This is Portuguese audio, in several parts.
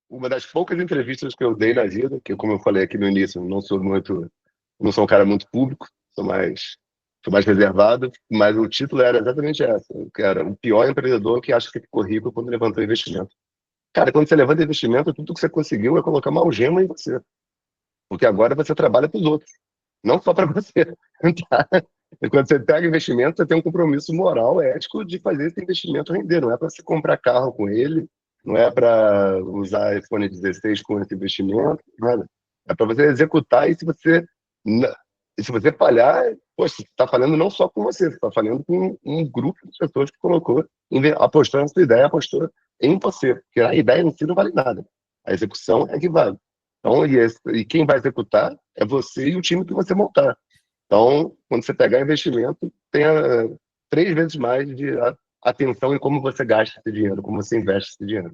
Uma das poucas entrevistas que eu dei na vida, que como eu falei aqui no início, não sou um cara muito público, sou mais reservado, mas o título era exatamente essa, que era o pior empreendedor que acha que ficou rico quando levantou investimento. Cara, quando você levanta investimento, tudo que você conseguiu é colocar uma algema em você, porque agora você trabalha para os outros, não só para você. Tá? E quando você pega investimento, você tem um compromisso moral, ético de fazer esse investimento render. Não é para você comprar carro com ele, não é para usar iPhone 16 com esse investimento, nada. É para você executar e se você falhar, poxa, você está falhando não só com você está falhando com um grupo de pessoas que colocou, apostou na sua ideia, apostou em você. Porque a ideia em si não vale nada. A execução é que vale. Então, e quem vai executar é você e o time que você montar. Então, quando você pegar investimento, tenha 3 vezes mais de atenção em como você gasta esse dinheiro, como você investe esse dinheiro.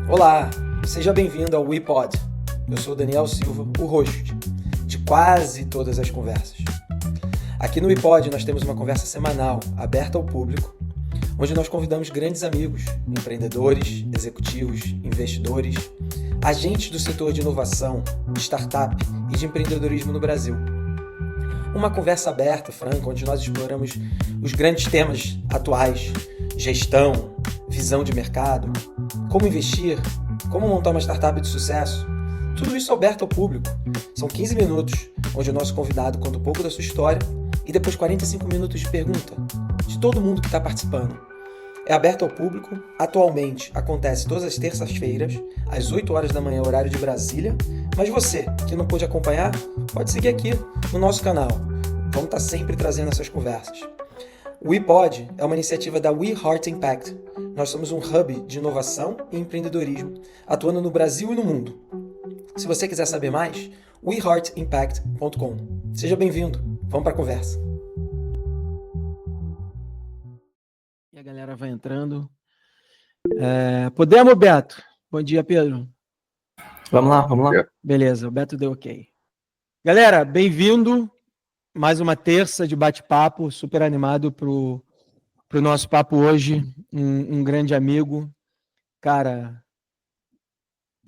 Olá, seja bem-vindo ao WePod. Eu sou o Daniel Silva, o host de quase todas as conversas. Aqui no WePod nós temos uma conversa semanal, aberta ao público, onde nós convidamos grandes amigos, empreendedores, executivos, investidores, agentes do setor de inovação, de startup e de empreendedorismo no Brasil. Uma conversa aberta, franca, onde nós exploramos os grandes temas atuais, gestão, visão de mercado, como investir, como montar uma startup de sucesso. Tudo isso aberto ao público. São 15 minutos, onde o nosso convidado conta um pouco da sua história e depois 45 minutos de pergunta de todo mundo que está participando. É aberto ao público, atualmente acontece todas as terças-feiras, às 8 horas da manhã, horário de Brasília, mas você, que não pôde acompanhar, pode seguir aqui no nosso canal. Vamos estar sempre trazendo essas conversas. O WePod é uma iniciativa da We Heart Impact. Nós somos um hub de inovação e empreendedorismo, atuando no Brasil e no mundo. Se você quiser saber mais, weheartimpact.com. Seja bem-vindo, vamos para a conversa. E a galera vai entrando. Podemos, Beto? Bom dia, Pedro. Vamos lá. Beleza, o Beto deu ok. Galera, bem-vindo. Mais uma terça de bate-papo, super animado pro nosso papo hoje. Um grande amigo, cara,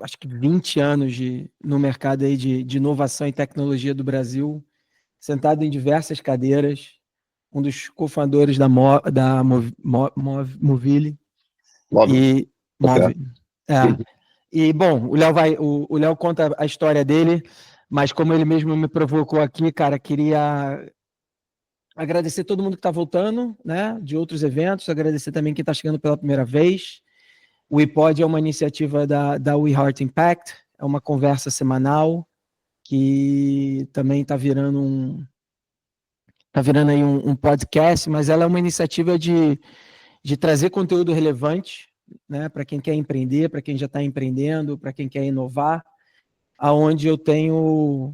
acho que 20 anos no mercado aí de inovação e tecnologia do Brasil, sentado em diversas cadeiras, um dos cofundadores da Movile. E, bom, o Léo conta a história dele, mas como ele mesmo me provocou aqui, cara, queria agradecer todo mundo que está voltando, né, de outros eventos, agradecer também quem está chegando pela primeira vez. O WePod é uma iniciativa da We Heart Impact, é uma conversa semanal que também está virando aí um podcast, mas ela é uma iniciativa de trazer conteúdo relevante, né, para quem quer empreender, para quem já está empreendendo, para quem quer inovar, aonde eu tenho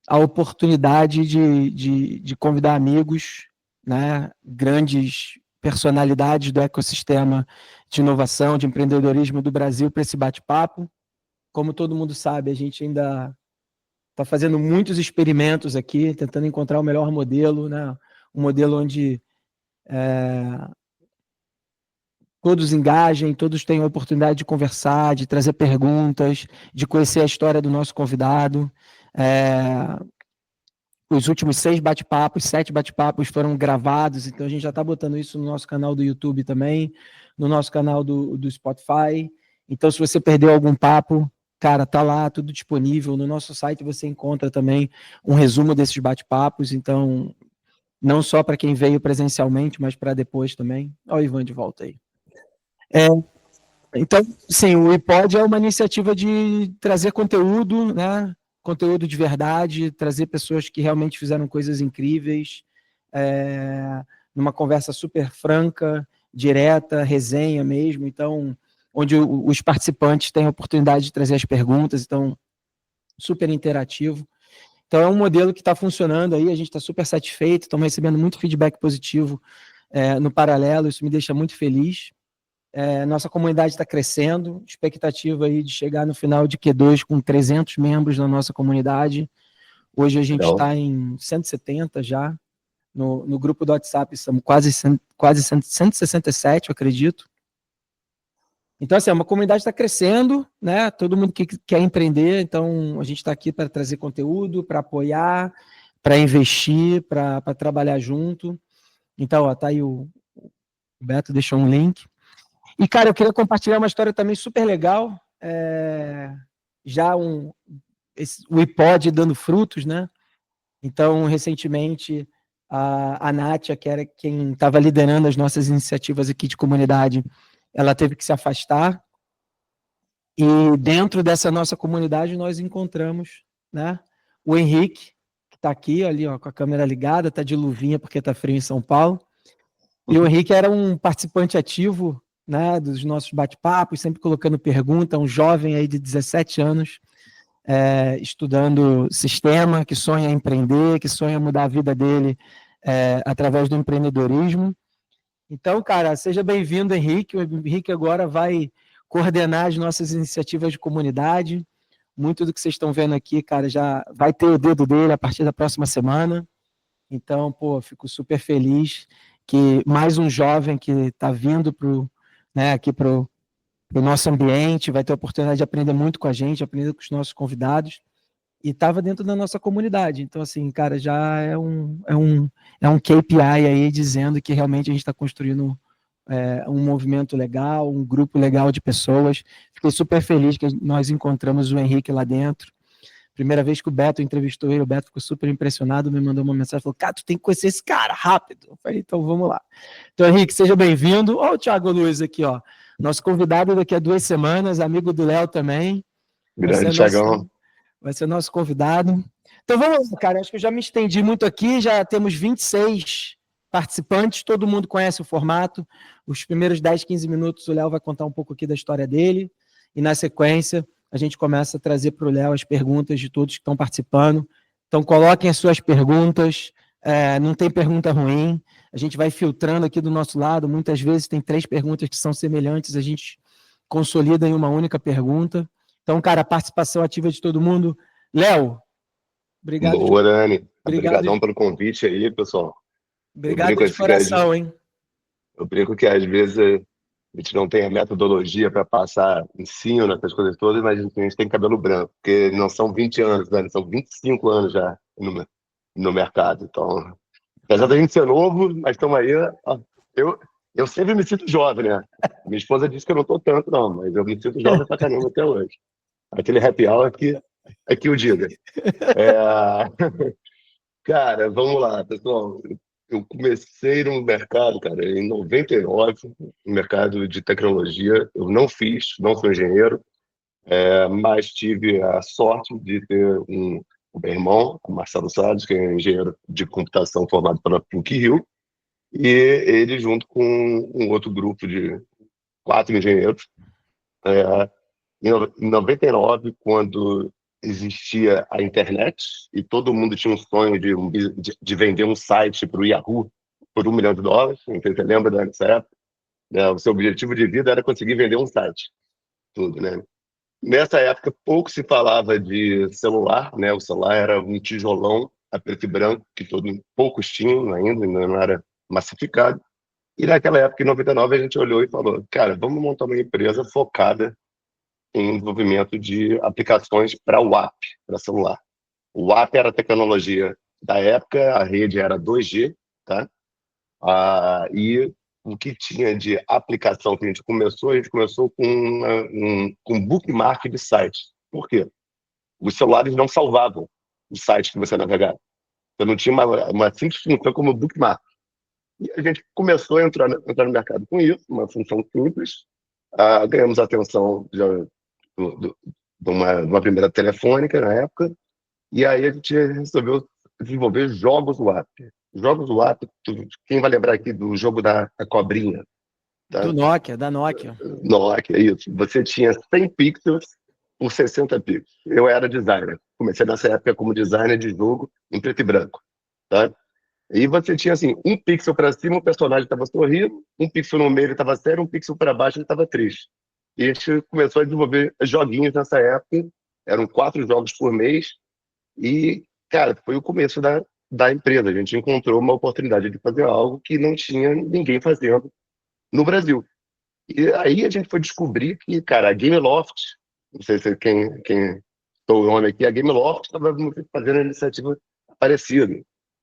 a oportunidade de convidar amigos, né, grandes personalidades do ecossistema de inovação, de empreendedorismo do Brasil para esse bate-papo. Como todo mundo sabe, a gente ainda está fazendo muitos experimentos aqui, tentando encontrar o melhor modelo, né, um modelo onde todos engajem, todos tenham a oportunidade de conversar, de trazer perguntas, de conhecer a história do nosso convidado. Os últimos 7 bate-papos foram gravados, então a gente já está botando isso no nosso canal do YouTube também, no nosso canal do Spotify. Então, se você perdeu algum papo, cara, tá lá, tudo disponível. No nosso site você encontra também um resumo desses bate-papos, então, não só para quem veio presencialmente, mas para depois também. Olha o Ivan de volta aí. Então, sim, o WePod é uma iniciativa de trazer conteúdo, né? Conteúdo de verdade, trazer pessoas que realmente fizeram coisas incríveis, numa conversa super franca, direta, resenha mesmo, então, onde os participantes têm a oportunidade de trazer as perguntas, então, super interativo. Então, é um modelo que está funcionando aí, a gente está super satisfeito, estamos recebendo muito feedback positivo no paralelo, isso me deixa muito feliz. Nossa comunidade está crescendo, expectativa aí de chegar no final de Q2 com 300 membros na nossa comunidade, Hoje a gente Legal. está em 170 já. No grupo do WhatsApp estamos quase 167, eu acredito. Então, assim, uma comunidade está crescendo, né? Todo mundo que quer empreender, então a gente está aqui para trazer conteúdo, para apoiar, para investir, para trabalhar junto. Então, ó, tá aí o Beto deixou um link. E, cara, eu queria compartilhar uma história também super legal. Já o iPod dando frutos, né? Então, recentemente, a Nátia, que era quem estava liderando as nossas iniciativas aqui de comunidade, ela teve que se afastar. E dentro dessa nossa comunidade, nós encontramos, né, o Henrique, que está aqui, ali, ó, com a câmera ligada, está de luvinha porque está frio em São Paulo. E o Henrique era um participante ativo, né, dos nossos bate-papos, sempre colocando pergunta, um jovem aí de 17 anos, estudando sistema, que sonha empreender, que sonha mudar a vida dele através do empreendedorismo. Então, cara, seja bem-vindo, Henrique. O Henrique agora vai coordenar as nossas iniciativas de comunidade. Muito do que vocês estão vendo aqui, cara, já vai ter o dedo dele a partir da próxima semana. Então, pô, fico super feliz que mais um jovem que está vindo aqui para o nosso ambiente, vai ter a oportunidade de aprender muito com a gente, aprender com os nossos convidados, e estava dentro da nossa comunidade. Então, assim, cara, já é um KPI aí dizendo que realmente a gente está construindo um movimento legal, um grupo legal de pessoas. Fiquei super feliz que nós encontramos o Henrique lá dentro. Primeira vez que o Beto entrevistou ele, o Beto ficou super impressionado, me mandou uma mensagem, falou, cara, tu tem que conhecer esse cara, rápido. Eu falei, então vamos lá. Então, Henrique, seja bem-vindo. Olha o Thiago Luiz aqui, ó. Nosso convidado daqui a 2 semanas, amigo do Léo também. Grande Thiagão. Vai ser nosso convidado. Então vamos lá, cara. Acho que eu já me estendi muito aqui, já temos 26 participantes, todo mundo conhece o formato. Os primeiros 10, 15 minutos o Léo vai contar um pouco aqui da história dele, e na sequência a gente começa a trazer para o Léo as perguntas de todos que estão participando. Então coloquem as suas perguntas, não tem pergunta ruim, a gente vai filtrando aqui do nosso lado, muitas vezes tem 3 perguntas que são semelhantes, a gente consolida em uma única pergunta. Então, cara, a participação ativa de todo mundo. Léo, obrigado. Boa, Dani. Obrigadão pelo convite aí, pessoal. Obrigado de coração, hein? Eu brinco que às vezes a gente não tem a metodologia para passar ensino, essas coisas todas, mas a gente tem cabelo branco, porque não são 20 anos, Dani, são 25 anos já no mercado. Então, apesar da gente ser novo, mas estamos aí. Ó, eu sempre me sinto jovem, né? Minha esposa disse que eu não estou tanto, não, mas eu me sinto jovem pra caramba até hoje. Aquele happy hour que eu diga. Cara, vamos lá, pessoal. Eu comecei no mercado, cara, em 99, no mercado de tecnologia. Eu não sou engenheiro, mas tive a sorte de ter o meu irmão, o Marcelo Salles, que é engenheiro de computação formado pela PUC-Rio, e ele junto com um outro grupo de 4 engenheiros. Em 99, quando existia a internet e todo mundo tinha um sonho de vender um site para o Yahoo por $1 milhão, não sei se você lembra dessa época, né? O seu objetivo de vida era conseguir vender um site, tudo, né? Nessa época, pouco se falava de celular, né? O celular era um tijolão a preto e branco, que poucos tinham ainda não era massificado. E naquela época, em 99, a gente olhou e falou, cara, vamos montar uma empresa focada em desenvolvimento de aplicações para o app, para celular. O app era a tecnologia da época, a rede era 2G, tá? E o que tinha de aplicação que a gente começou com um bookmark de sites. Por quê? Os celulares não salvavam os sites que você navegava. Você não tinha uma simples função como bookmark. E a gente começou a entrar no mercado com isso, uma função simples. Ganhamos a atenção de uma primeira telefônica na época, e aí a gente resolveu desenvolver jogos WAP. Jogos WAP, quem vai lembrar aqui do jogo da cobrinha? Tá? Da Nokia. Nokia, isso. Você tinha 100 pixels por 60 pixels. Eu era designer. Comecei nessa época como designer de jogo em preto e branco. Tá? E você tinha assim, 1 pixel para cima, o personagem estava sorrindo, 1 pixel no meio ele estava sério, 1 pixel para baixo ele estava triste. E a gente começou a desenvolver joguinhos nessa época, eram 4 jogos por mês, e cara, foi o começo da empresa. A gente encontrou uma oportunidade de fazer algo que não tinha ninguém fazendo no Brasil. E aí a gente foi descobrir que, cara, a Gameloft, não sei se quem o nome aqui, a Gameloft estava fazendo uma iniciativa parecida.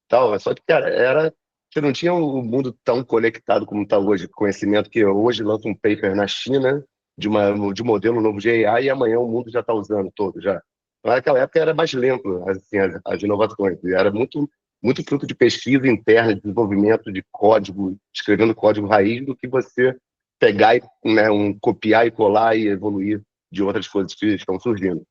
Tal. Só que, cara, você não tinha o mundo tão conectado como está hoje. Conhecimento que hoje lança um paper na China de um modelo novo de AI e amanhã o mundo já está usando todo já. Naquela época era mais lento, assim, as inovações. E era muito fruto de pesquisa interna, de desenvolvimento de código, escrevendo código raiz, do que você pegar e, né, copiar e colar e evoluir de outras coisas que estão surgindo.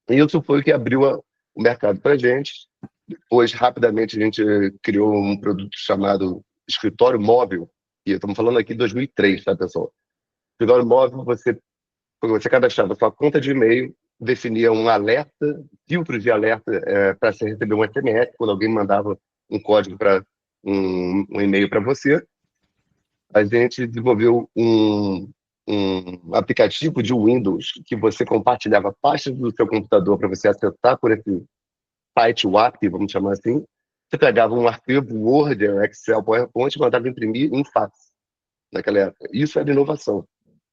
E isso foi o que abriu o mercado para a gente. Depois, rapidamente, a gente criou um produto chamado Escritório Móvel, e estamos falando aqui de 2003, tá, pessoal? Escritório Móvel, você cadastrava sua conta de e-mail, definia um alerta, filtros de alerta para você receber um SMS, quando alguém mandava um código para um e-mail para você. A gente desenvolveu um aplicativo de Windows que você compartilhava pastas do seu computador para você acessar por esse site WAP, vamos chamar assim. Você pegava um arquivo Word, Excel, PowerPoint e mandava imprimir em fax naquela época. Isso era inovação.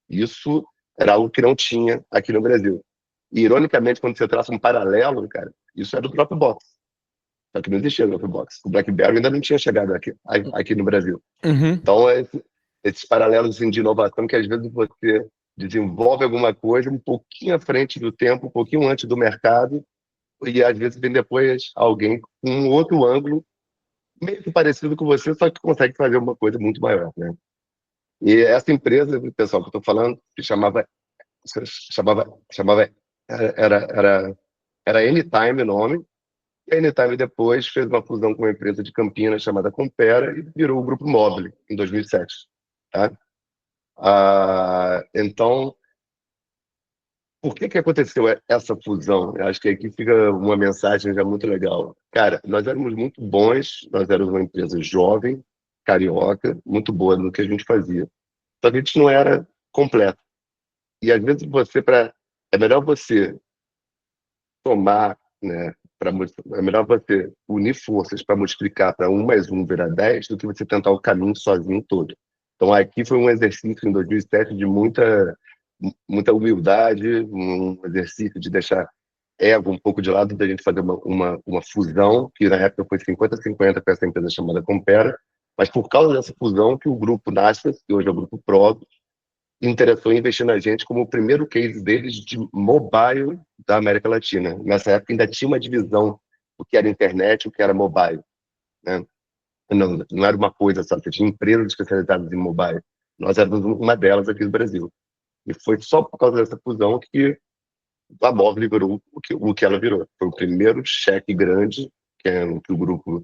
Isso era algo que não tinha aqui no Brasil. E, ironicamente, quando você traça um paralelo, cara, isso é do Dropbox. Só que não existia o Dropbox. O BlackBerry ainda não tinha chegado aqui no Brasil. Uhum. Então, esses paralelos assim, de inovação que às vezes você desenvolve alguma coisa um pouquinho à frente do tempo, um pouquinho antes do mercado, e às vezes vem depois alguém com um outro ângulo, meio que parecido com você, só que consegue fazer uma coisa muito maior, né? E essa empresa, pessoal, que eu estou falando, se chamava era Anytime o nome, e a Anytime depois fez uma fusão com uma empresa de Campinas chamada Compera e virou o Grupo Móvel em 2007, tá? Então, por que aconteceu essa fusão? Eu acho que aqui fica uma mensagem já muito legal. Cara, nós éramos muito bons, nós éramos uma empresa jovem, carioca, muito boa no que a gente fazia. Só que a gente não era completo. E às vezes é melhor você tomar, né, é melhor você unir forças para multiplicar para 1 mais 1 virar 10 do que você tentar o caminho sozinho todo. Então aqui foi um exercício em 2007 de muita humildade, um exercício de deixar ego um pouco de lado, da gente fazer uma fusão, que na época foi 50-50 com essa empresa chamada Compera, mas por causa dessa fusão que o grupo Nasdaq, que hoje é o grupo Prog, interessou em investir na gente como o primeiro case deles de mobile da América Latina. Nessa época ainda tinha uma divisão, o que era internet, o que era mobile, né? Não era uma coisa só, você tinha empresas especializadas em mobile. Nós éramos uma delas aqui no Brasil. E foi só por causa dessa fusão que a Móvel virou o que ela virou. Foi o primeiro cheque grande que o grupo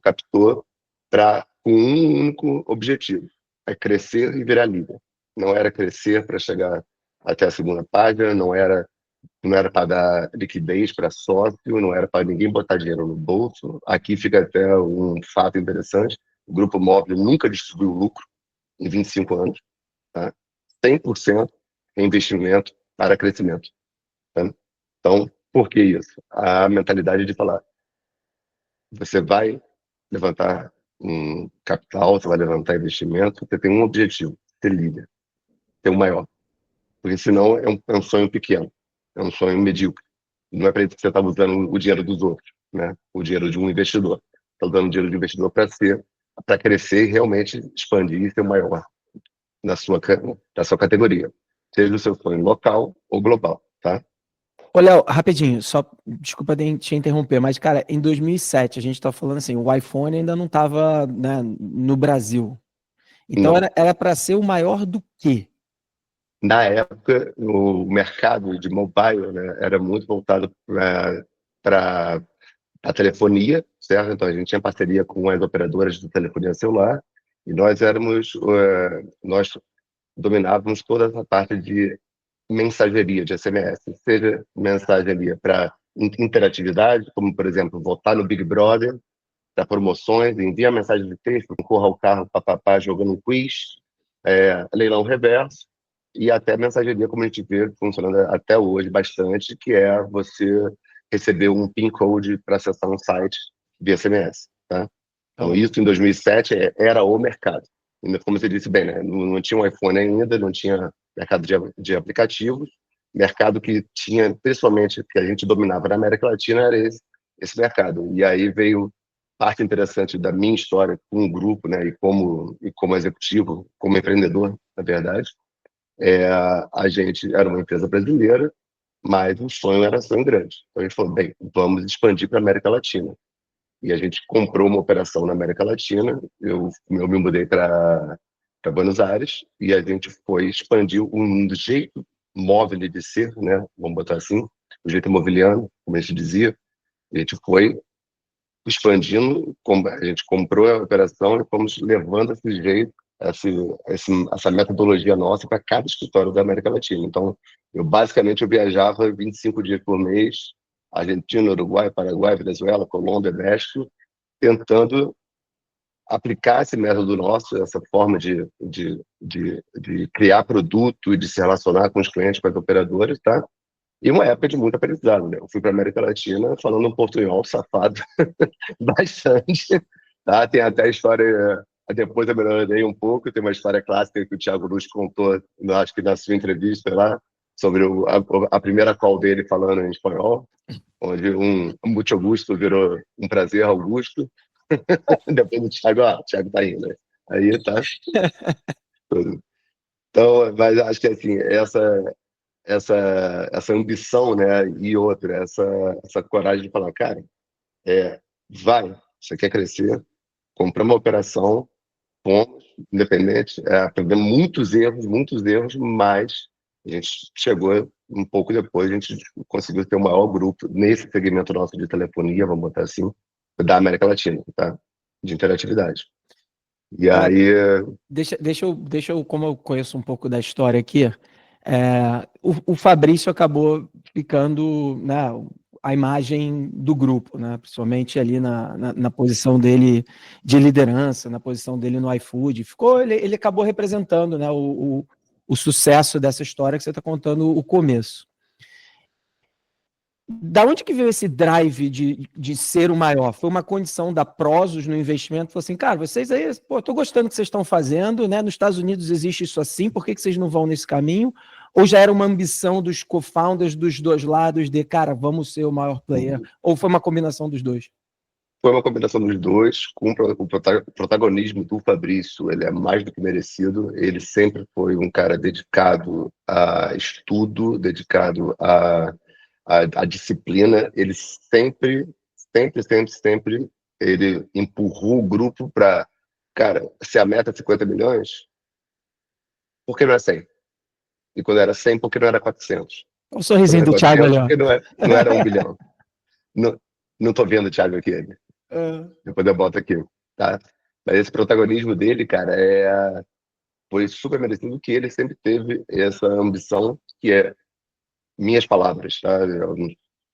captou com um único objetivo, é crescer e virar líder. Não era crescer para chegar até a segunda página, não era para dar liquidez para sócio, não era para ninguém botar dinheiro no bolso. Aqui fica até um fato interessante, o Grupo Móvel nunca distribuiu lucro em 25 anos, tá? 100% em investimento para crescimento. Tá? Então, por que isso? A mentalidade de falar, você vai levantar um capital, você vai levantar investimento, você tem um objetivo, ser líder, ser o maior. Porque senão é um sonho pequeno, é um sonho medíocre. Não é para isso que você está usando o dinheiro dos outros, né? O dinheiro de um investidor. Está usando o dinheiro de um investidor para crescer e realmente expandir e ser o maior na sua categoria. Seja o seu sonho local ou global, tá? Ô, Léo, rapidinho, só desculpa te interromper, mas, cara, em 2007, a gente tá falando assim, o iPhone ainda não tava, né, no Brasil. Então Não. era para ser o maior do quê? Na época, o mercado de mobile, né, era muito voltado para a telefonia, certo? Então a gente tinha parceria com as operadoras de telefonia celular e nós dominávamos toda essa parte de mensageria de SMS, seja mensageria para interatividade, como por exemplo votar no Big Brother, para promoções, envia mensagem de texto, concorra ao carro papapá jogando um quiz, leilão reverso, e até mensageria, como a gente vê funcionando até hoje bastante, que é você receber um PIN code para acessar um site via SMS, tá? Então, isso em 2007 era o mercado. Como você disse bem, né? Não tinha um iPhone ainda, não tinha mercado de aplicativos. Mercado que tinha, principalmente, que a gente dominava na América Latina, era esse mercado. E aí veio parte interessante da minha história com o grupo, né? E como executivo, como empreendedor, na verdade. A gente era uma empresa brasileira, mas o sonho era sonho grande. Então a gente falou, bem, vamos expandir para a América Latina. E a gente comprou uma operação na América Latina. Eu me mudei para Buenos Aires e a gente foi expandir um jeito móvel de ser, né? Vamos botar assim, o jeito imobiliário, como a gente dizia. A gente foi expandindo, a gente comprou a operação e fomos levando esse jeito, essa metodologia nossa para cada escritório da América Latina. Então, basicamente eu viajava 25 dias por mês, Argentina, Uruguai, Paraguai, Venezuela, Colômbia, México, tentando aplicar esse método nosso, essa forma de criar produto e de se relacionar com os clientes, com as operadoras, tá? E uma época de muito aprendizado, né? Eu fui para a América Latina falando um portunhol safado bastante, tá? Tem até a história, depois eu melhorei um pouco, tem uma história clássica que o Thiago Luz contou, acho que na sua entrevista lá, sobre a primeira call dele falando em espanhol, onde um muito Augusto virou um prazer Augusto, depois do Thiago, o Thiago tá indo, né? Aí tá. Então, mas acho que assim, essa ambição, né, e outra, essa coragem de falar, cara, vai, você quer crescer, comprar uma operação, fomos, independente, aprendemos muitos erros, mas a gente chegou um pouco depois, a gente conseguiu ter o maior grupo nesse segmento nosso de telefonia, vamos botar assim, da América Latina, tá? De interatividade. E aí... Deixa eu, como eu conheço um pouco da história aqui, o Fabrício acabou ficando, né, a imagem do grupo, né, principalmente ali na posição dele de liderança, na posição dele no iFood. Ele acabou representando, né, o sucesso dessa história que você está contando, o começo. Da onde que veio esse drive de ser o maior? Foi uma condição da Prosus no investimento? Falou assim, cara, vocês aí, pô, tô gostando do que vocês estão fazendo, né? Nos Estados Unidos existe isso assim, por que vocês não vão nesse caminho? Ou já era uma ambição dos co-founders dos dois lados de, cara, vamos ser o maior player? Ou foi uma combinação dos dois? Foi uma combinação dos dois, com o protagonismo do Fabrício, ele é mais do que merecido, ele sempre foi um cara dedicado a estudo, dedicado a disciplina, ele sempre, ele empurrou o grupo para, cara, se a meta é 50 milhões, por que não é 100? E quando era 100, por que não era 400? O sorrisinho do Thiago ali, ó. Por que não era 1 bilhão? Não tô vendo o Thiago aqui, depois eu boto aqui, tá? Mas esse protagonismo dele, cara, foi super merecido, que ele sempre teve essa ambição, que é minhas palavras, tá?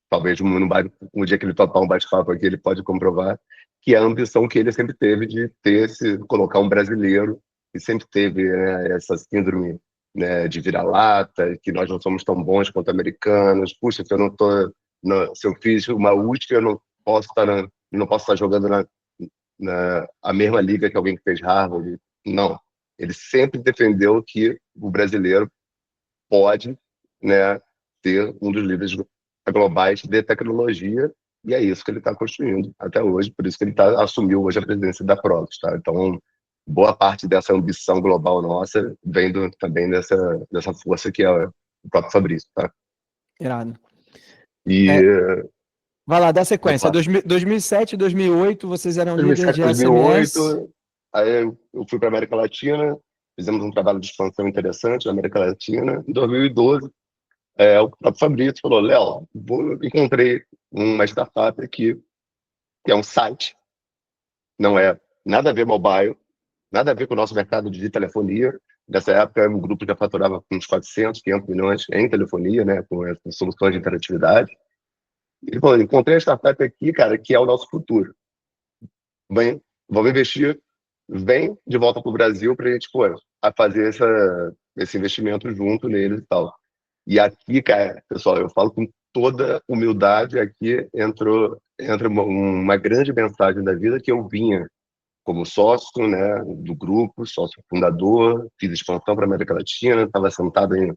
Talvez um dia que ele topar um bate-papo aqui, ele pode comprovar que é a ambição que ele sempre teve de colocar um brasileiro, que sempre teve, né, essa síndrome, né, de vira-lata, que nós não somos tão bons quanto americanos. Puxa, se eu não tô, se eu fiz uma USP, eu não posso estar jogando a mesma liga que alguém que fez Harvard. Não, ele sempre defendeu que o brasileiro pode, né, ser um dos líderes globais de tecnologia, e é isso que ele está construindo até hoje, por isso que ele assumiu hoje a presidência da Prosus, tá? Então, boa parte dessa ambição global nossa vem também dessa força que é o próprio Fabrício, tá? Irado. E... Vai lá, dá sequência. 2007, 2008, vocês eram líderes de SMS. 2008, aí eu fui para a América Latina, fizemos um trabalho de expansão interessante na América Latina. Em 2012, o próprio Fabrício falou, Léo, encontrei uma startup aqui, que é um site, não é nada a ver mobile, nada a ver com o nosso mercado de telefonia. Nessa época, o grupo já faturava uns 400, 500 milhões em telefonia, né, com essas soluções de interatividade. Ele falou, encontrei a startup aqui, cara, que é o nosso futuro. Vamos investir, vem de volta para o Brasil para a gente, fazer esse investimento junto neles e tal. E aqui, cara, pessoal, eu falo com toda humildade, aqui entra uma grande mensagem da vida que eu vinha como sócio, né, do grupo, sócio fundador, fiz expansão para a América Latina, estava sentado em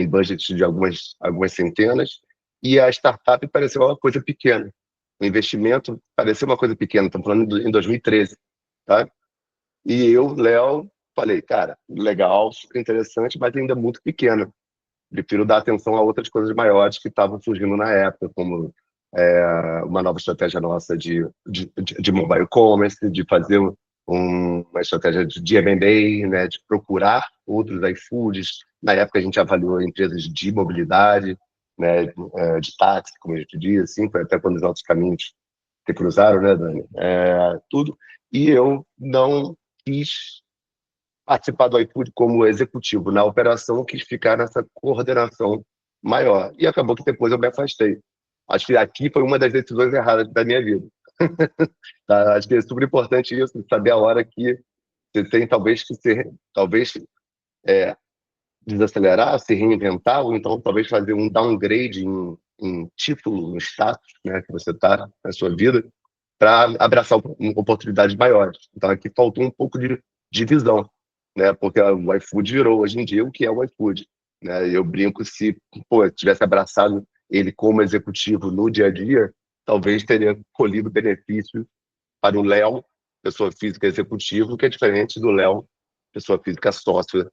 budget de algumas centenas, e a startup pareceu uma coisa pequena. O investimento pareceu uma coisa pequena, estamos falando em 2013, tá? E eu, Léo, falei, cara, legal, super interessante, mas ainda muito pequeno. Prefiro dar atenção a outras coisas maiores que estavam surgindo na época, como uma nova estratégia nossa de mobile commerce, de fazer uma estratégia de M&A, né, de procurar outros iFoods. Na época, a gente avaliou empresas de mobilidade, né, de táxi, como a gente diz, assim, foi até quando os nossos caminhos se cruzaram, né, Dani? Tudo. E eu não quis participar do iFood como executivo na operação, quis ficar nessa coordenação maior. E acabou que depois eu me afastei. Acho que aqui foi uma das decisões erradas da minha vida. Tá? Acho que é super importante isso, saber a hora que você tem talvez que desacelerar, se reinventar, ou então talvez fazer um downgrade em título, no status, né, que você está na sua vida, para abraçar oportunidades maiores. Então aqui faltou um pouco de visão, né, porque o iFood virou hoje em dia o que é o iFood, né? Eu brinco, se eu tivesse abraçado ele como executivo no dia a dia, talvez teria colhido benefícios para o Léo, pessoa física executivo, que é diferente do Léo, pessoa física sócio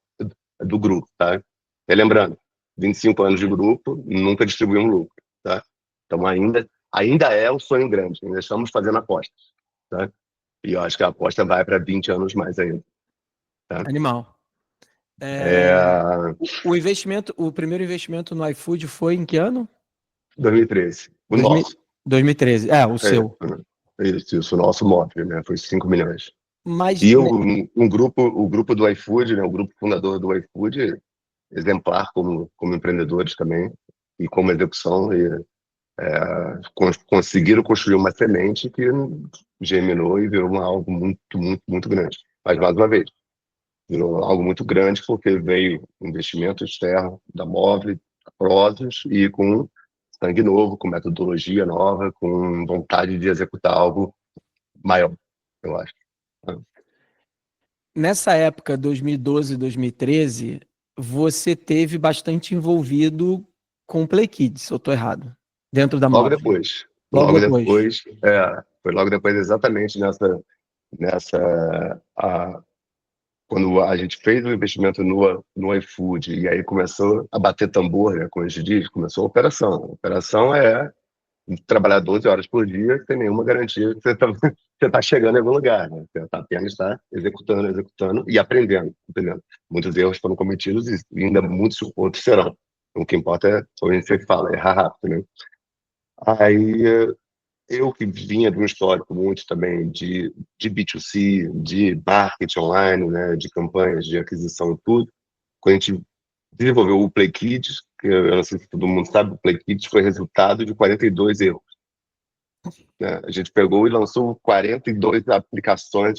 do grupo, tá? E lembrando, 25 anos de grupo, nunca distribuiu um lucro, tá? Então ainda é o sonho grande, ainda estamos fazendo apostas, tá? E eu acho que a aposta vai para 20 anos mais ainda, tá? Animal. É, O primeiro investimento no iFood foi em que ano? 2013, o 2000 nosso. 2013. O seu. Isso, o nosso móvel, né? Foi 5 milhões. Mas, E né, o grupo do iFood, né? O grupo fundador do iFood, exemplar como empreendedores também, e como execução, conseguiram construir uma semente que germinou e virou algo muito, muito, muito grande. Mas, mais uma vez, virou algo muito grande porque veio investimento externo da Móvel, da Prozis, e com sangue novo, com metodologia nova, com vontade de executar algo maior, eu acho. nessa época, 2012, 2013, você teve bastante envolvido com o Play Kids, ou estou errado? Dentro da Logo Móvel. depois, Logo depois. foi logo depois exatamente nessa quando a gente fez o investimento no iFood e aí começou a bater tambor, né, como a gente diz, começou a operação. A operação é trabalhar 12 horas por dia sem nenhuma garantia que você tá chegando em algum lugar, né? Você apenas está executando, executando e aprendendo. Muitos erros foram cometidos e ainda muitos outros serão. O que importa é, como a gente sempre fala, errar rápido, né? Aí eu que vinha de um histórico muito também de B2C, de marketing online, né, de campanhas de aquisição e tudo, quando a gente desenvolveu o Play Kids, que eu não sei se todo mundo sabe, o Play Kids foi resultado de 42 erros, né? A gente pegou e lançou 42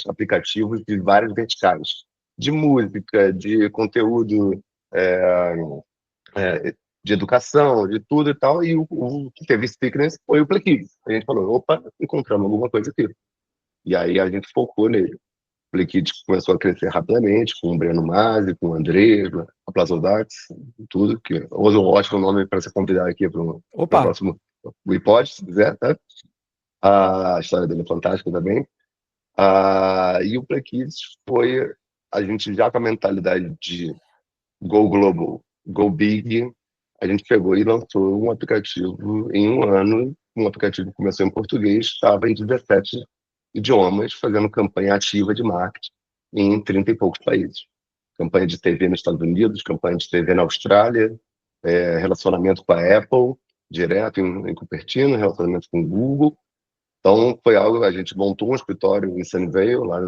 aplicativos de várias verticais, de música, de conteúdo, é, de educação, de tudo e tal, e o que teve stickiness foi o Play Kids. A gente falou, opa, encontramos alguma coisa aqui. E aí a gente focou nele. O Play Kids começou a crescer rapidamente, com o Breno Masi, com o André, a Plaza Arts, tudo, que hoje eu acho o nome para você convidar aqui para o Opa, próximo iPod, se quiser, tá? A história dele é fantástica também. E o Play Kids foi a gente já com a mentalidade de Go Global, Go Big, a gente pegou e lançou um aplicativo em um ano. Um aplicativo que começou em português, estava em 17 idiomas, fazendo campanha ativa de marketing em 30 e poucos países. Campanha de TV nos Estados Unidos, campanha de TV na Austrália, relacionamento com a Apple, direto em Cupertino, relacionamento com o Google. Então, foi algo, a gente montou um escritório em Sunnyvale, lá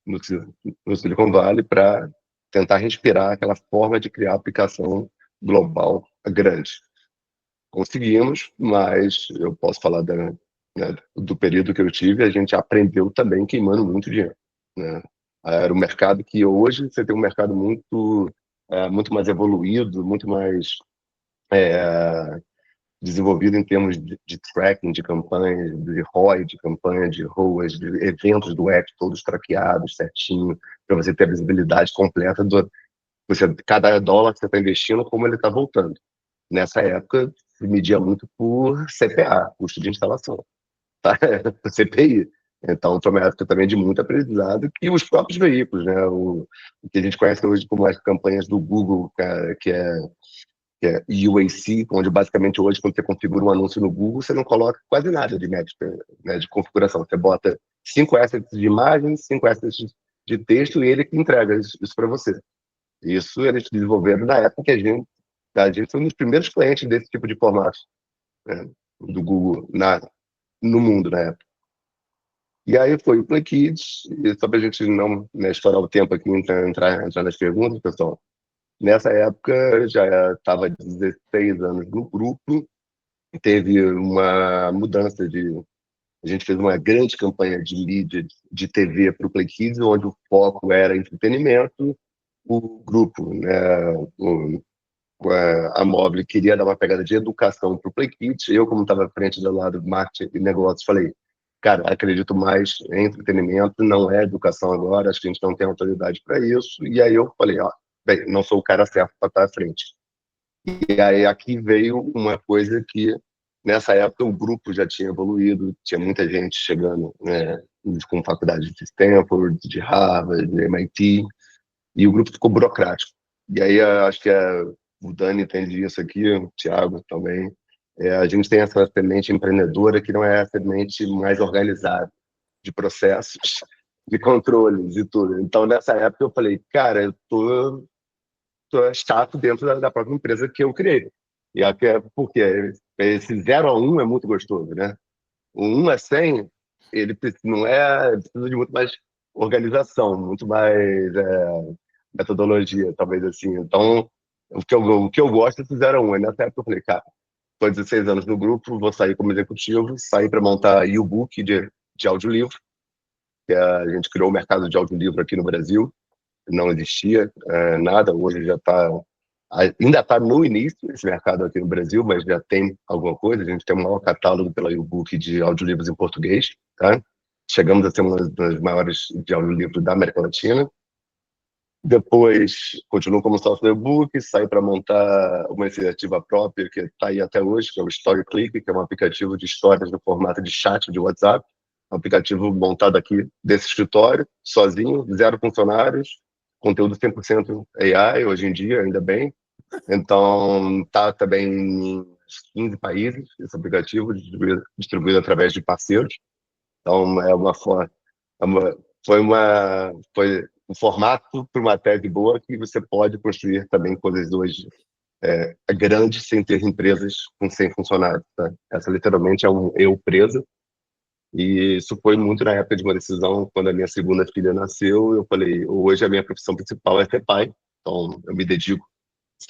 no Silicon Valley, para tentar respirar aquela forma de criar aplicação global grande. Conseguimos, mas eu posso falar do período que eu tive, a gente aprendeu também queimando muito dinheiro, né? Era um mercado que hoje você tem um mercado muito mais evoluído, muito mais desenvolvido em termos de tracking de campanhas, de ROI, de campanha, de ROAS, de eventos do app, todos traqueados certinho, para você ter a visibilidade completa cada dólar que você está investindo, como ele está voltando. Nessa época, se media muito por CPA, custo de instalação, tá? CPI. Então, foi uma época também de muito aprendizado, e os próprios veículos, né? O que a gente conhece hoje como as campanhas do Google, cara, que é UAC, onde basicamente hoje, quando você configura um anúncio no Google, você não coloca quase nada de métrica, né, de configuração. Você bota 5 assets de imagem, 5 assets de texto, e ele que entrega isso para você. Isso eles desenvolveram na época que a gente foi um dos primeiros clientes desse tipo de formato, né, do Google no mundo na época. E aí foi o Play Kids, e só para a gente não, né, estourar o tempo aqui, entrar nas perguntas, pessoal. Nessa época, eu já estava 16 anos no grupo, teve uma mudança A gente fez uma grande campanha de mídia de TV para o Play Kids, onde o foco era entretenimento. O grupo, né, a Mobile queria dar uma pegada de educação para o Play Kids. Eu, como estava à frente do lado do marketing e negócios, falei, cara, acredito mais em entretenimento, não é educação agora, acho que a gente não tem autoridade para isso. E aí eu falei, ó, bem, não sou o cara certo para estar à frente. E aí aqui veio uma coisa que, nessa época, o grupo já tinha evoluído, tinha muita gente chegando, né, com faculdade de Stanford, de Harvard, de MIT, e o grupo ficou burocrático. E aí acho que o Dani entende isso aqui, o Thiago também. A gente tem essa semente empreendedora que não é a semente mais organizada de processos, de controles e tudo. Então, nessa época, eu falei, cara, eu tô chato dentro da própria empresa que eu criei. E porque esse 0 a 1 é muito gostoso, né? O 1 a 100, ele precisa de muito mais organização, muito mais metodologia, talvez assim. Então, o que eu gosto é esse 0 a 1. E nessa época eu falei, cara, estou 16 anos no grupo, vou sair como executivo, sair para montar e-book de audiolivro, que a gente criou o mercado de audiolivro aqui no Brasil. Não existia nada, hoje ainda está no início esse mercado aqui no Brasil, mas já tem alguma coisa. A gente tem o maior catálogo pela e-book de audiolivros em português, tá? Chegamos a ser uma das maiores de audiolivro da América Latina. Depois, continuo como sócio do e-book, saí para montar uma iniciativa própria, que está aí até hoje, que é o Story Click, que é um aplicativo de histórias no formato de chat de WhatsApp. Um aplicativo montado aqui desse escritório, sozinho, 0 funcionários, conteúdo 100% AI hoje em dia, ainda bem. Então, está também em 15 países esse aplicativo, distribuído através de parceiros. Então, foi um formato para uma tese boa que você pode construir também coisas hoje grandes sem ter empresas com 100 funcionários. Tá? Essa literalmente é um eu preso. E isso foi muito na época de uma decisão, quando a minha segunda filha nasceu, eu falei, hoje a minha profissão principal é ser pai, então eu me dedico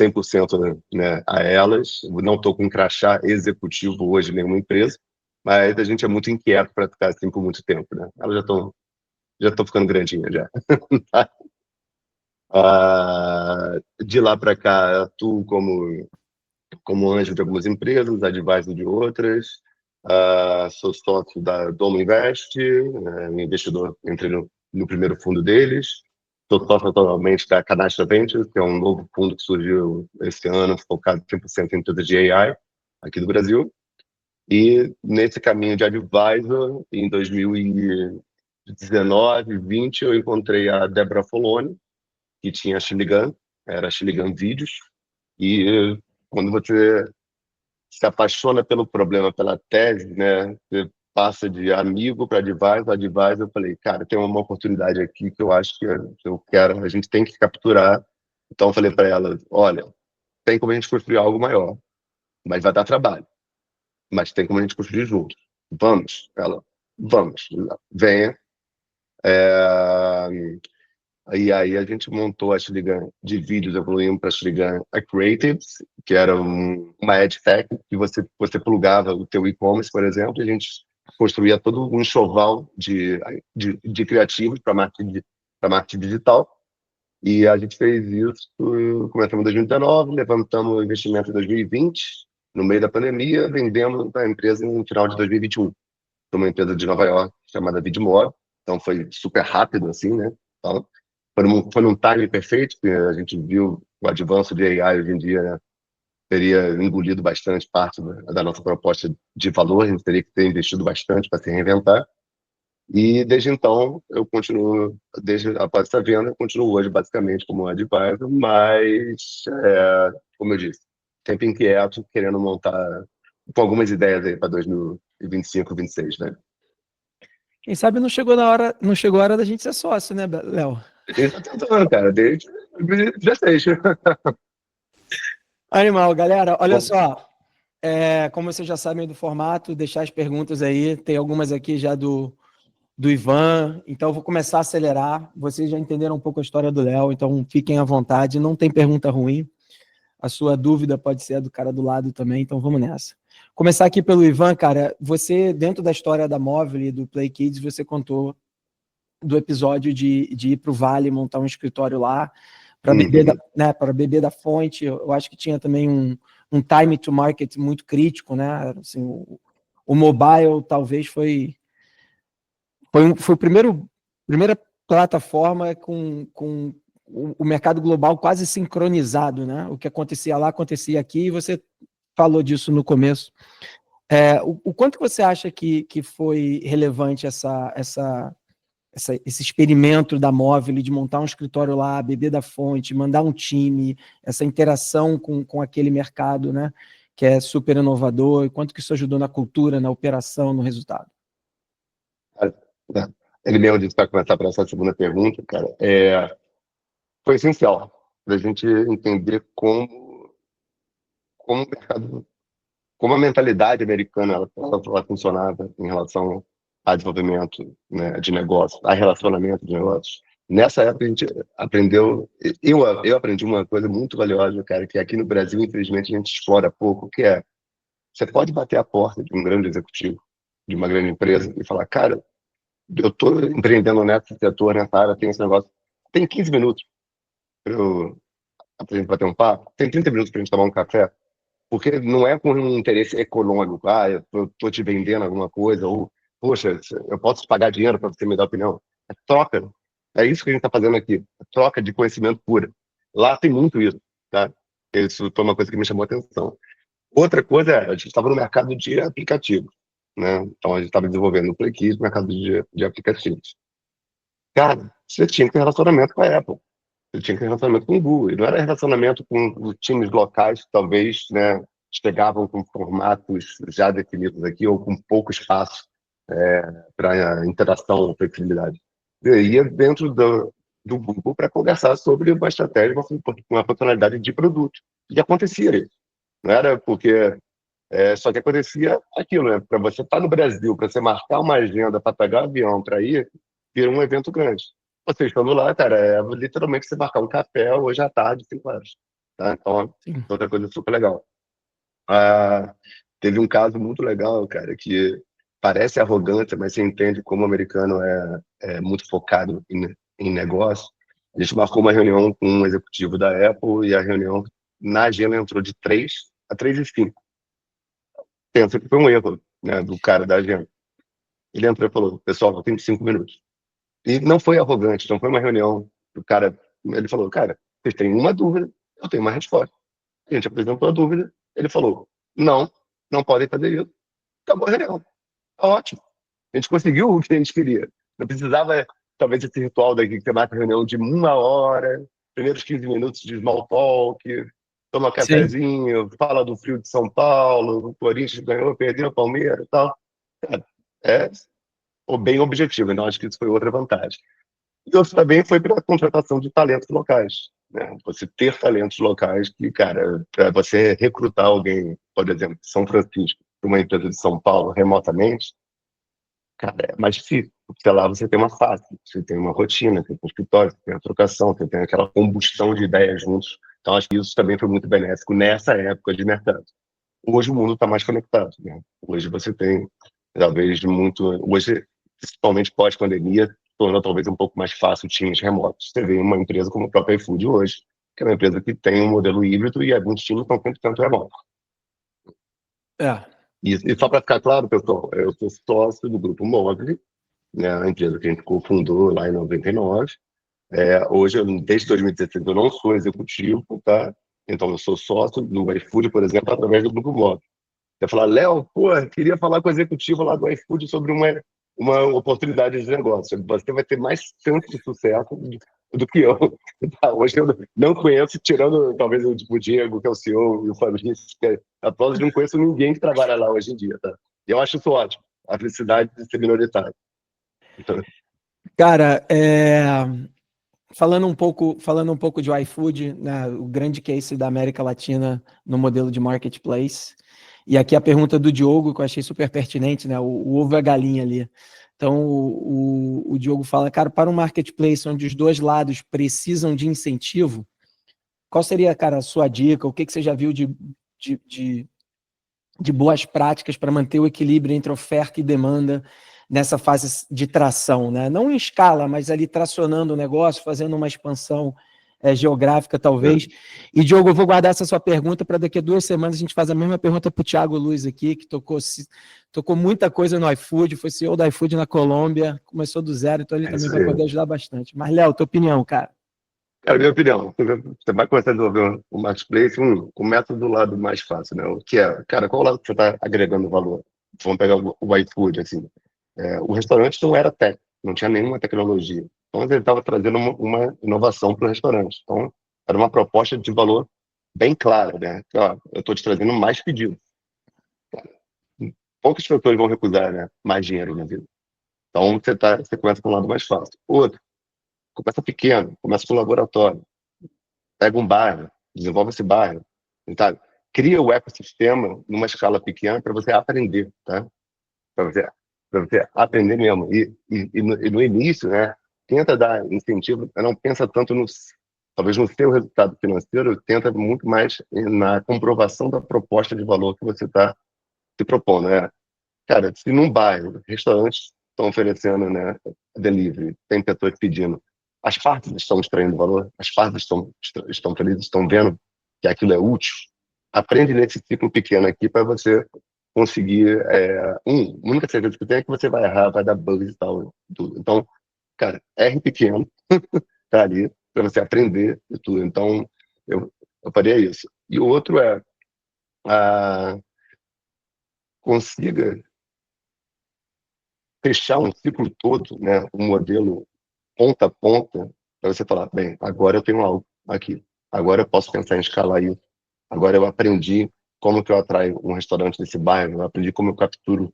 100%, né, a elas. Eu não estou com um crachá executivo hoje em nenhuma empresa, mas a gente é muito inquieto para ficar assim por muito tempo, né? Elas já estão ficando grandinhas já. De lá para cá, atuo como anjo de algumas empresas, advisor de outras. Sou sócio da Domo Invest, investidor, entrei no primeiro fundo deles. Sou sócio atualmente da Cadastra Ventures, que é um novo fundo que surgiu esse ano, focado 100% em empresas de AI aqui do Brasil. E nesse caminho de advisor, em 2019, 20, eu encontrei a Débora Foloni, que tinha a Xiligan, era a Xiligan Vídeos. E quando você se apaixona pelo problema, pela tese, né? Você passa de amigo para advisor, eu falei, cara, tem uma oportunidade aqui que eu acho que eu quero, a gente tem que capturar. Então eu falei para ela, olha, tem como a gente construir algo maior, mas vai dar trabalho, mas tem como a gente construir juntos. Vamos? Ela, vamos, venha. E aí a gente montou a Xiligan de vídeos, evoluímos para a Xiligan Creatives, que era uma ad tech que você plugava o teu e-commerce, por exemplo, e a gente construía todo um enxoval de criativos para marketing digital. E a gente fez isso, começamos em 2019, levantamos o investimento em 2020, No meio da pandemia, vendemos a empresa no final de 2021 para uma empresa de Nova York chamada Vidmore. Então foi super rápido, assim, né? Então, foi num time perfeito, porque a gente viu o avanço de AI hoje em dia, né? Teria engolido bastante parte da nossa proposta de valor, a gente teria que ter investido bastante para se reinventar. E desde então, eu continuo, desde após essa venda, eu continuo hoje basicamente como advisor, mas, como eu disse, sempre inquieto, querendo montar com algumas ideias aí para 2025, 2026, né? Quem sabe não chegou na hora, não chegou a hora da gente ser sócio, né, Léo? A gente tá tentando, cara, desde 2016. Animal, galera, olha Bom, só. Como vocês já sabem do formato, deixar as perguntas aí. Tem algumas aqui já do Ivan, então eu vou começar a acelerar. Vocês já entenderam um pouco a história do Léo, então fiquem à vontade. Não tem pergunta ruim. A sua dúvida pode ser a do cara do lado também, então vamos nessa. Começar aqui pelo Ivan, cara. Você, dentro da história da Móvel e do Play Kids, você contou do episódio de ir para o Vale, montar um escritório lá, para beber, né, para beber da fonte. Eu acho que tinha também um time to market muito crítico, né? Assim, o mobile talvez foi o primeira plataforma com o mercado global quase sincronizado, né? O que acontecia lá acontecia aqui, e você falou disso no começo. O quanto você acha que foi relevante esse experimento da Móvel de montar um escritório lá, beber da fonte, mandar um time, essa interação com aquele mercado, né? Que é super inovador, e quanto que isso ajudou na cultura, na operação, no resultado? ele mesmo disse para começar para essa segunda pergunta, cara, foi essencial para a gente entender como o mercado, como a mentalidade americana ela funcionava em relação a desenvolvimento, né, de negócio, a relacionamento de negócios. Nessa época a gente aprendeu, eu aprendi uma coisa muito valiosa, cara, que aqui no Brasil, infelizmente, a gente explora pouco, que é, você pode bater a porta de um grande executivo, de uma grande empresa, e falar, cara, eu estou empreendendo nesse setor, nessa área, tem esse negócio, tem 15 minutos para a gente bater um papo, tem 30 minutos para a gente tomar um café, porque não é com um interesse econômico, eu estou te vendendo alguma coisa, ou, poxa, eu posso te pagar dinheiro para você me dar opinião. É troca. É isso que a gente está fazendo aqui. É troca de conhecimento pura. Lá tem muito isso, tá? Isso foi uma coisa que me chamou a atenção. Outra coisa a gente estava no mercado de aplicativos, né? Então a gente estava desenvolvendo o Play Kids no mercado de aplicativos. Cara, você tinha que ter relacionamento com a Apple. Você tinha que ter relacionamento com o Google. E não era relacionamento com os times locais que talvez, né, chegavam com formatos já definidos aqui ou com pouco espaço para interação ou flexibilidade. Eu ia dentro do Google para conversar sobre uma estratégia, uma funcionalidade de produto. E acontecia isso. Não era porque... só que acontecia aquilo, né? Para você estar no Brasil, para você marcar uma agenda para pegar um avião para ir, vira um evento grande. Você estando lá, cara, literalmente você marcar um café hoje à tarde, 5 horas. Tá? Então, Sim. outra coisa super legal. Ah, teve um caso muito legal, cara, que parece arrogante, mas você entende como o americano é muito focado em negócio. A gente marcou uma reunião com um executivo da Apple e a reunião na agenda entrou de 3 a 3:05. Pensa que foi um erro, né, do cara da agenda. Ele entrou e falou, pessoal, eu tenho 5 minutos. E não foi arrogante, não foi uma reunião. O cara, ele falou, cara, vocês têm uma dúvida, eu tenho uma resposta. A gente apresentou a dúvida, ele falou, não, não podem fazer isso. Acabou a reunião. Tá ótimo. A gente conseguiu o que a gente queria. Não precisava, talvez, esse ritual daqui, que você marca reunião de 1 hora, primeiros 15 minutos de small talk, toma um Sim. cafezinho, fala do frio de São Paulo, o Corinthians ganhou, perdeu, o Palmeiras e tal. Cara, é bem objetivo, então acho que isso foi outra vantagem. E outro também foi para a contratação de talentos locais, né? Você ter talentos locais que, cara, para você recrutar alguém, por exemplo, de São Francisco, para uma empresa de São Paulo, remotamente, cara, é mais difícil. Porque lá você tem uma face, você tem uma rotina, você tem um escritório, você tem a trocação, você tem aquela combustão de ideias juntos. Então, acho que isso também foi muito benéfico nessa época de mercado. Hoje o mundo está mais conectado, né? Hoje você tem, talvez, muito... Hoje, principalmente pós-pandemia, tornou talvez um pouco mais fácil times remotos. Você vê uma empresa como a própria iFood hoje, que é uma empresa que tem um modelo híbrido e alguns times estão 100% remotos. E só para ficar claro, pessoal, eu sou sócio do Grupo Móvel, né, a empresa que a gente cofundou lá em 99. Hoje, desde 2016, eu não sou executivo, tá? Então, eu sou sócio do iFood, por exemplo, através do Grupo Móvel. Você fala, Léo, pô, queria falar com o executivo lá do iFood sobre uma oportunidade de negócio. Você vai ter mais chance de sucesso do que eu. Tá? Hoje eu não conheço, tirando talvez o Diego, que é o CEO, e o Fabrício, que é a Prozis, não conheço ninguém que trabalha lá hoje em dia. Tá? E eu acho isso ótimo, a felicidade de ser minoritário. Então, Cara, falando um pouco de iFood, né, o grande case da América Latina no modelo de marketplace. E aqui a pergunta do Diogo, que eu achei super pertinente, né, o ovo e a galinha ali. Então, o Diogo fala, cara, para um marketplace onde os dois lados precisam de incentivo, qual seria, cara, a sua dica? O que você já viu de boas práticas para manter o equilíbrio entre oferta e demanda nessa fase de tração, né? Não em escala, mas ali tracionando o negócio, fazendo uma expansão geográfica, talvez. E, Diogo, eu vou guardar essa sua pergunta para daqui a 2 semanas a gente faz a mesma pergunta para o Thiago Luiz aqui, que tocou muita coisa no iFood, foi CEO da iFood na Colômbia, começou do zero, então ele também vai poder ajudar bastante. Mas, Léo, tua opinião, cara? Cara, minha opinião, você vai começar a desenvolver um marketplace, começa do lado mais fácil, né? O que é, cara, qual lado que você está agregando valor? Vamos pegar o iFood, assim. O restaurante não era tech, não tinha nenhuma tecnologia. Então, ele estava trazendo uma inovação para o restaurante. Então, era uma proposta de valor bem clara, né? Ó, eu estou te trazendo mais pedidos. Poucas pessoas vão recusar, né? Mais dinheiro na vida. Então, você começa com um lado mais fácil. Outro, começa pequeno, começa com um laboratório. Pega um bairro, desenvolve esse bairro, tá? Cria o ecossistema numa escala pequena para você aprender, tá? Para você aprender mesmo. E no início, né, tenta dar incentivo, não pensa tanto talvez no seu resultado financeiro, tenta muito mais na comprovação da proposta de valor que você está se propondo, né? Cara, se num bairro, restaurantes estão oferecendo, né, delivery, tem pessoas pedindo, as partes estão extraindo valor, as partes estão felizes, estão vendo que aquilo é útil. Aprende nesse ciclo pequeno aqui para você conseguir. A única certeza que tem é que você vai errar, vai dar bugs e tal. Tudo. Então, cara, R pequeno, tá ali, para você aprender e tudo. Então, eu faria isso. E o outro consiga fechar um ciclo todo, né, um modelo ponta a ponta, para você falar, bem, agora eu tenho algo aqui, agora eu posso pensar em escalar isso, agora eu aprendi como que eu atraio um restaurante desse bairro, eu aprendi como eu capturo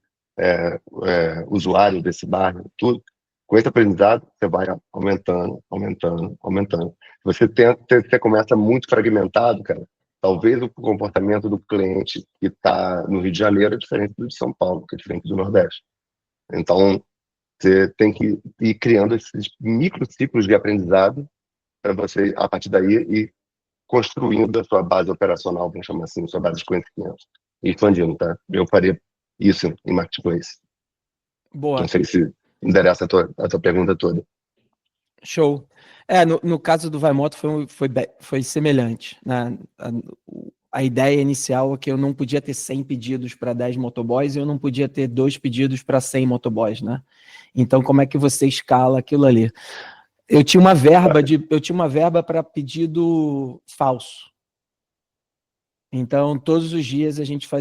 usuário desse bairro, tudo. Com esse aprendizado, você vai aumentando, aumentando, aumentando. Você começa muito fragmentado, cara. Talvez o comportamento do cliente que está no Rio de Janeiro é diferente do de São Paulo, que é diferente do Nordeste. Então, você tem que ir criando esses microciclos de aprendizado para você, a partir daí, ir construindo a sua base operacional, vamos chamar assim, sua base de conhecimento, e expandindo, tá? Eu faria isso em marketplace. Boa. Não sei se endereça a tua pergunta toda. Show. No caso do Vai Moto foi semelhante, né? A ideia inicial é que eu não podia ter 100 pedidos para 10 motoboys e eu não podia ter 2 pedidos para 100 motoboys, né? Então, como é que você escala aquilo ali? Eu tinha uma verba para pedido falso. Então, todos os dias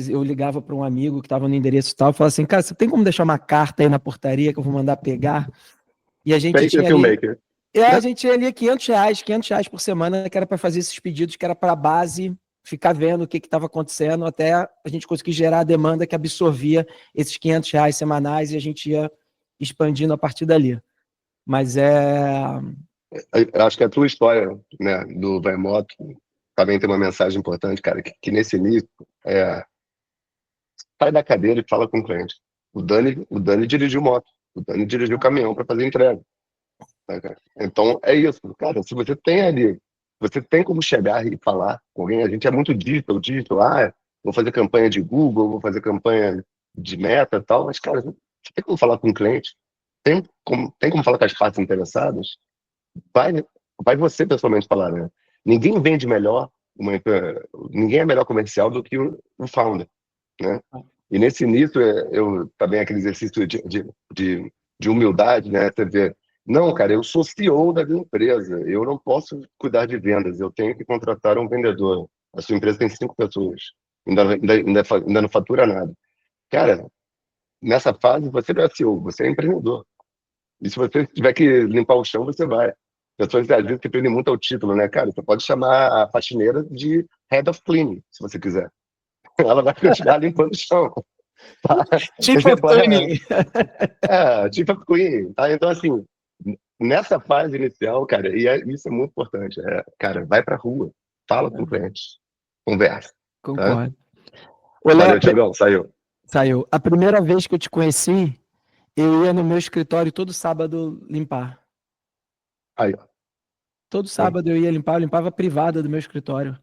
eu ligava para um amigo que estava no endereço tal, e falava assim, cara, você tem como deixar uma carta aí na portaria que eu vou mandar pegar? E a gente tinha ali... Filmmaker. A gente tinha ali R$500 por semana, que era para fazer esses pedidos, que era para a base ficar vendo o que estava acontecendo, até a gente conseguir gerar a demanda que absorvia esses R$500 semanais e a gente ia expandindo a partir dali. Mas Eu acho que a tua história, né, do Vai Moto também tem uma mensagem importante, cara, que nesse início sai da cadeira e fala com o cliente. O Dani dirigiu moto, o Dani dirigiu caminhão para fazer entrega. Tá, cara? Então, é isso. Cara, se você tem ali, você tem como chegar e falar com alguém, a gente é muito digital, vou fazer campanha de Google, vou fazer campanha de Meta e tal, mas, cara, você tem como falar com o cliente, tem como falar com as partes interessadas, vai você pessoalmente falar, né? Ninguém vende melhor, ninguém é melhor comercial do que o founder. né? E nesse início, eu também aquele exercício de humildade, né? Você vê, não, cara, eu sou CEO da minha empresa, eu não posso cuidar de vendas, eu tenho que contratar um vendedor. A sua empresa tem 5 pessoas, ainda não fatura nada. Cara, nessa fase, você não é CEO, você é empreendedor. E se você tiver que limpar o chão, você vai. Pessoas às vezes que prendem muito ao título, né, cara? Você pode chamar a faxineira de Head of Cleaning, se você quiser. Ela vai continuar limpando o chão. Tá? Chief Você of pode, Cleaning. Chief of Cleaning, tá? Então, assim, nessa fase inicial, cara, isso é muito importante. Cara, vai pra rua, fala com o cliente, conversa, tá? Concordo. Ô, Léo, Valeu, Tiagão, saiu. saiu. A primeira vez que eu te conheci, eu ia no meu escritório todo sábado limpar. Aí, ó. Todo sábado eu ia limpar, eu limpava a privada do meu escritório.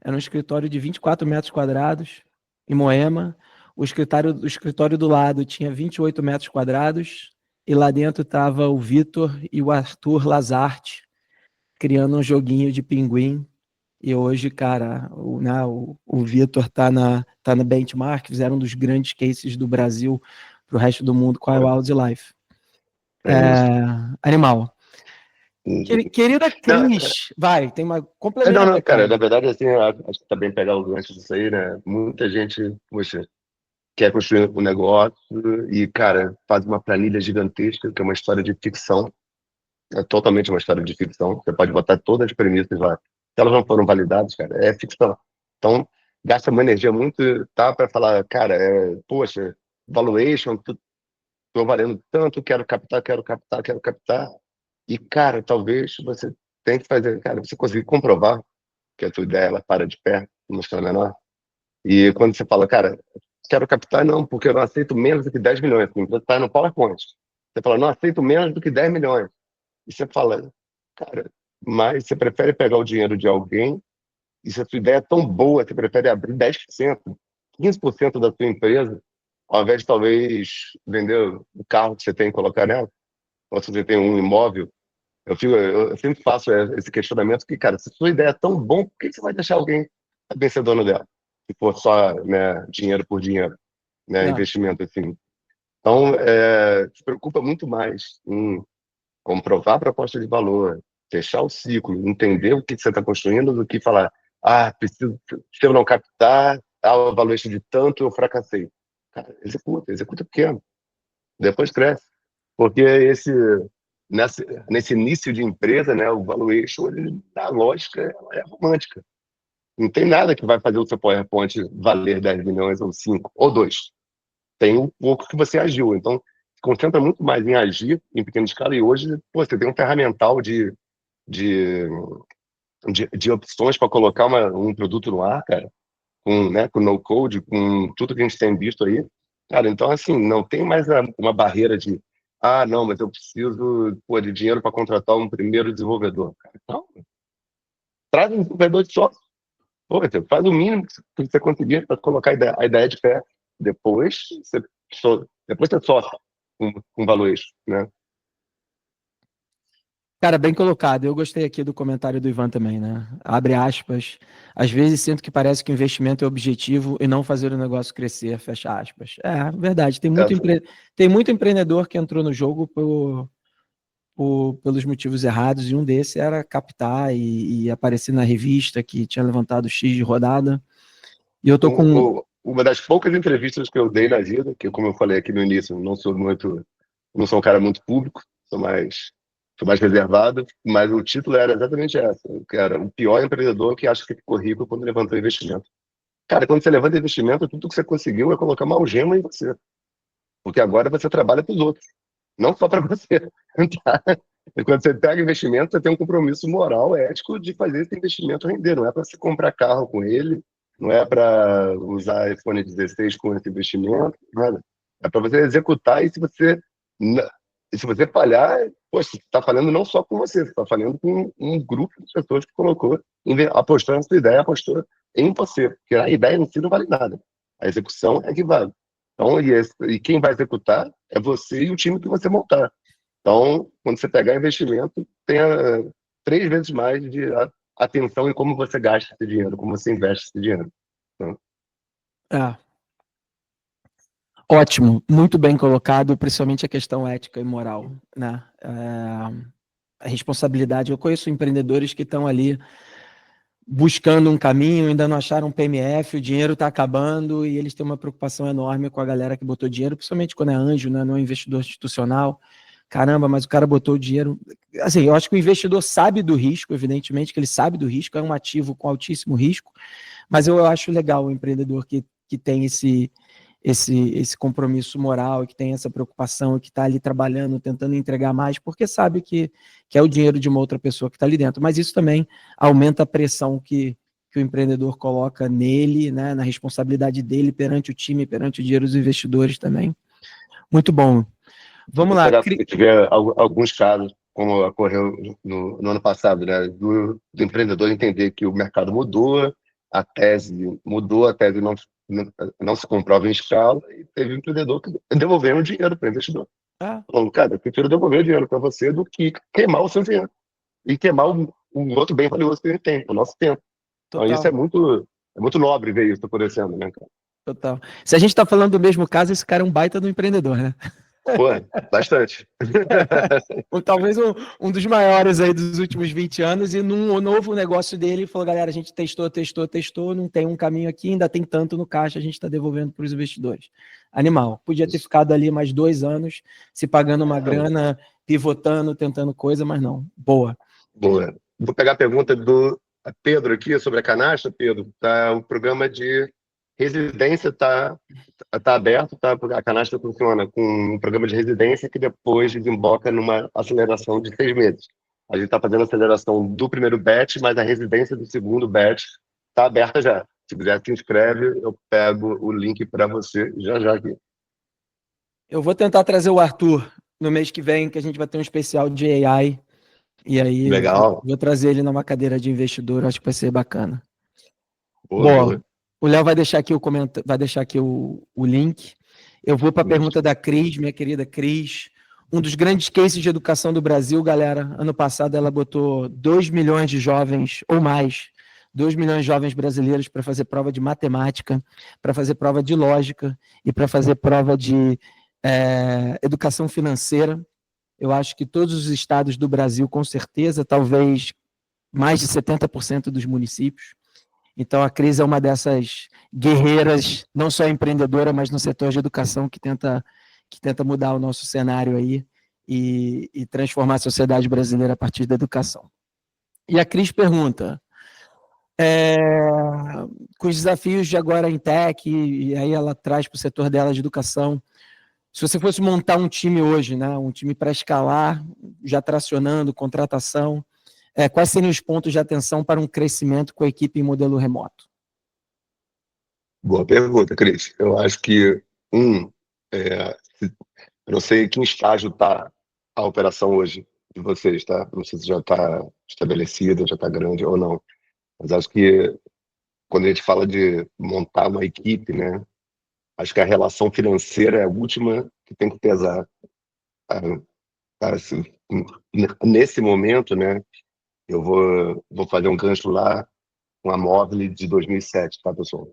Era um escritório de 24 metros quadrados, em Moema. O escritório do lado tinha 28 metros quadrados, e lá dentro estava o Vitor e o Arthur Lazarte, criando um joguinho de pinguim. E hoje, cara, o Vitor tá na Benchmark, fizeram um dos grandes cases do Brasil para o resto do mundo com a Wildlife. É isso. Animal. Uhum. Querida Não, Cris, vai, tem uma não, complementa, não, cara, cara. na verdade, assim, acho que tá bem pegar o gancho disso aí, né? Muita gente, poxa, quer construir um negócio e, cara, faz uma planilha gigantesca, que é uma história de ficção, é totalmente uma história de ficção. Você pode botar todas as premissas lá. Se elas não foram validadas, cara, é ficção. Então, gasta uma energia muito, tá, para falar, cara, poxa, valuation, tô valendo tanto, quero captar, quero captar, quero captar. E, cara, talvez você tenha que fazer, cara, você conseguir comprovar que a tua ideia ela para de pé, numa escala menor. E quando você fala, cara, quero captar, não, porque eu não aceito menos do que 10 milhões. Então, está no PowerPoint. Você fala, não aceito menos do que 10 milhões. E você fala, cara, mas você prefere pegar o dinheiro de alguém e se a sua ideia é tão boa, você prefere abrir 10%, 15% da sua empresa, ao invés de talvez vender o carro que você tem e colocar nela, ou se você tem um imóvel. Eu sempre faço esse questionamento que, cara, se a sua ideia é tão bom, por que você vai deixar alguém também ser dono dela? Se for só, né, dinheiro por dinheiro, né, Não, investimento, assim. Então, se preocupa muito mais em comprovar a proposta de valor, fechar o ciclo, entender o que você está construindo, do que falar, se eu não captar, o valuation de tanto, eu fracassei. Cara, executa pequeno, depois cresce. Porque nesse início de empresa, né, o valuation, na lógica, ela é romântica. Não tem nada que vai fazer o seu PowerPoint valer 10 milhões ou 5 ou 2. Tem um pouco que você agiu. Então, se concentra muito mais em agir em pequena escala. E hoje, pô, você tem um ferramental de, de opções para colocar um produto no ar, cara, com no-code, com tudo que a gente tem visto aí. Cara, então, assim, não tem mais uma barreira de, não, mas eu preciso, pô, de dinheiro para contratar um primeiro desenvolvedor. Cara, não, traz um desenvolvedor de sócio. Pô, você faz o mínimo que você conseguir para colocar a ideia de pé. Depois depois você sócio com valores, né? cara, bem colocado. Eu gostei aqui do comentário do Ivan também, né? Abre aspas. Às vezes sinto que parece que o investimento é objetivo e não fazer o negócio crescer, fecha aspas. É, verdade. Tem muito empreendedor que entrou no jogo pelos motivos errados, e um desses era captar e aparecer na revista que tinha levantado X de rodada. E eu tô com. Uma das poucas entrevistas que eu dei na vida, que como eu falei aqui no início, não sou um cara muito público, sou mais reservado, mas o título era exatamente essa, que era o pior empreendedor que acha que ficou rico quando levantou investimento. Cara, quando você levanta investimento, tudo que você conseguiu é colocar uma algema em você, porque agora você trabalha para os outros, não só para você. Tá? E quando você pega investimento, você tem um compromisso moral, ético de fazer esse investimento render. Não é para você comprar carro com ele, não é para usar iPhone 16 com esse investimento, nada. É para você executar e se você falhar, poxa, você está falhando não só com você está falhando com um grupo de pessoas que colocou, apostou na sua ideia, apostou em você. Porque a ideia em si não vale nada. A execução é que vale. Então, e quem vai executar é você e o time que você montar. Então, quando você pegar investimento, tenha 3 vezes mais de atenção em como você gasta esse dinheiro, como você investe esse dinheiro. Então, É. Ótimo, muito bem colocado, principalmente a questão ética e moral, né? A responsabilidade. Eu conheço empreendedores que estão ali buscando um caminho, ainda não acharam um PMF, o dinheiro está acabando e eles têm uma preocupação enorme com a galera que botou dinheiro, principalmente quando é anjo, né? Não é investidor institucional. Caramba, mas o cara botou o dinheiro. Assim, eu acho que o investidor sabe do risco, evidentemente que ele sabe do risco, é um ativo com altíssimo risco, mas eu acho legal o empreendedor que tem esse compromisso moral, que tem essa preocupação, que está ali trabalhando, tentando entregar mais, porque sabe que é o dinheiro de uma outra pessoa que está ali dentro. Mas isso também aumenta a pressão que o empreendedor coloca nele, né, na responsabilidade dele perante o time, perante o dinheiro dos investidores também. Muito bom. Vamos lá. Se tiver alguns casos, como ocorreu no ano passado, né, do empreendedor entender que o mercado mudou, a tese mudou, a tese não se comprova em escala, e teve um empreendedor que devolveu o dinheiro para o investidor. Falando, cara, eu prefiro devolver o dinheiro para você do que queimar o seu dinheiro e queimar o outro bem valioso que a gente tem, o nosso tempo. Então, isso é muito nobre ver isso acontecendo, né, cara? Total. Se a gente está falando do mesmo caso, esse cara é um baita do empreendedor, né? Pô, bastante. Talvez um dos maiores aí dos últimos 20 anos, e num novo negócio dele, falou, galera, a gente testou, não tem um caminho aqui, ainda tem tanto no caixa, a gente está devolvendo para os investidores. Animal. Podia ter ficado ali mais 2 anos, se pagando uma grana, pivotando, tentando coisa, mas não. Boa. Boa. Vou pegar a pergunta do Pedro aqui sobre a canastra. Pedro, o programa de residência está aberto, a canastra funciona com um programa de residência que depois desemboca numa aceleração de 6 meses. A gente está fazendo a aceleração do primeiro batch, mas a residência do segundo batch está aberta já. Se quiser, se inscreve, eu pego o link para você já aqui. Eu vou tentar trazer o Arthur no mês que vem, que a gente vai ter um especial de AI. E aí, legal. Vou trazer ele numa cadeira de investidor, acho que vai ser bacana. Boa. O Léo vai deixar aqui vai deixar aqui o link. Eu vou para a pergunta da Cris, minha querida Cris. Um dos grandes cases de educação do Brasil, galera. Ano passado ela botou 2 milhões de jovens, ou mais, 2 milhões de jovens brasileiros para fazer prova de matemática, para fazer prova de lógica e para fazer prova de educação financeira. Eu acho que todos os estados do Brasil, com certeza, talvez mais de 70% dos municípios. Então, a Cris é uma dessas guerreiras, não só empreendedora, mas no setor de educação, que tenta mudar o nosso cenário aí e transformar a sociedade brasileira a partir da educação. E a Cris pergunta, com os desafios de agora em tech, e aí ela traz para o setor dela de educação, se você fosse montar um time hoje, né, um time para escalar, já tracionando, contratação, quais seriam os pontos de atenção para um crescimento com a equipe em modelo remoto? Boa pergunta, Cris. Eu acho que, eu não sei em que estágio está a operação hoje de vocês, tá? Não sei se já está estabelecida, já está grande ou não. Mas acho que quando a gente fala de montar uma equipe, né? Acho que a relação financeira é a última que tem que pesar. Nesse momento, né? Eu vou fazer um gancho lá com a Móvel de 2007, tá, pessoal?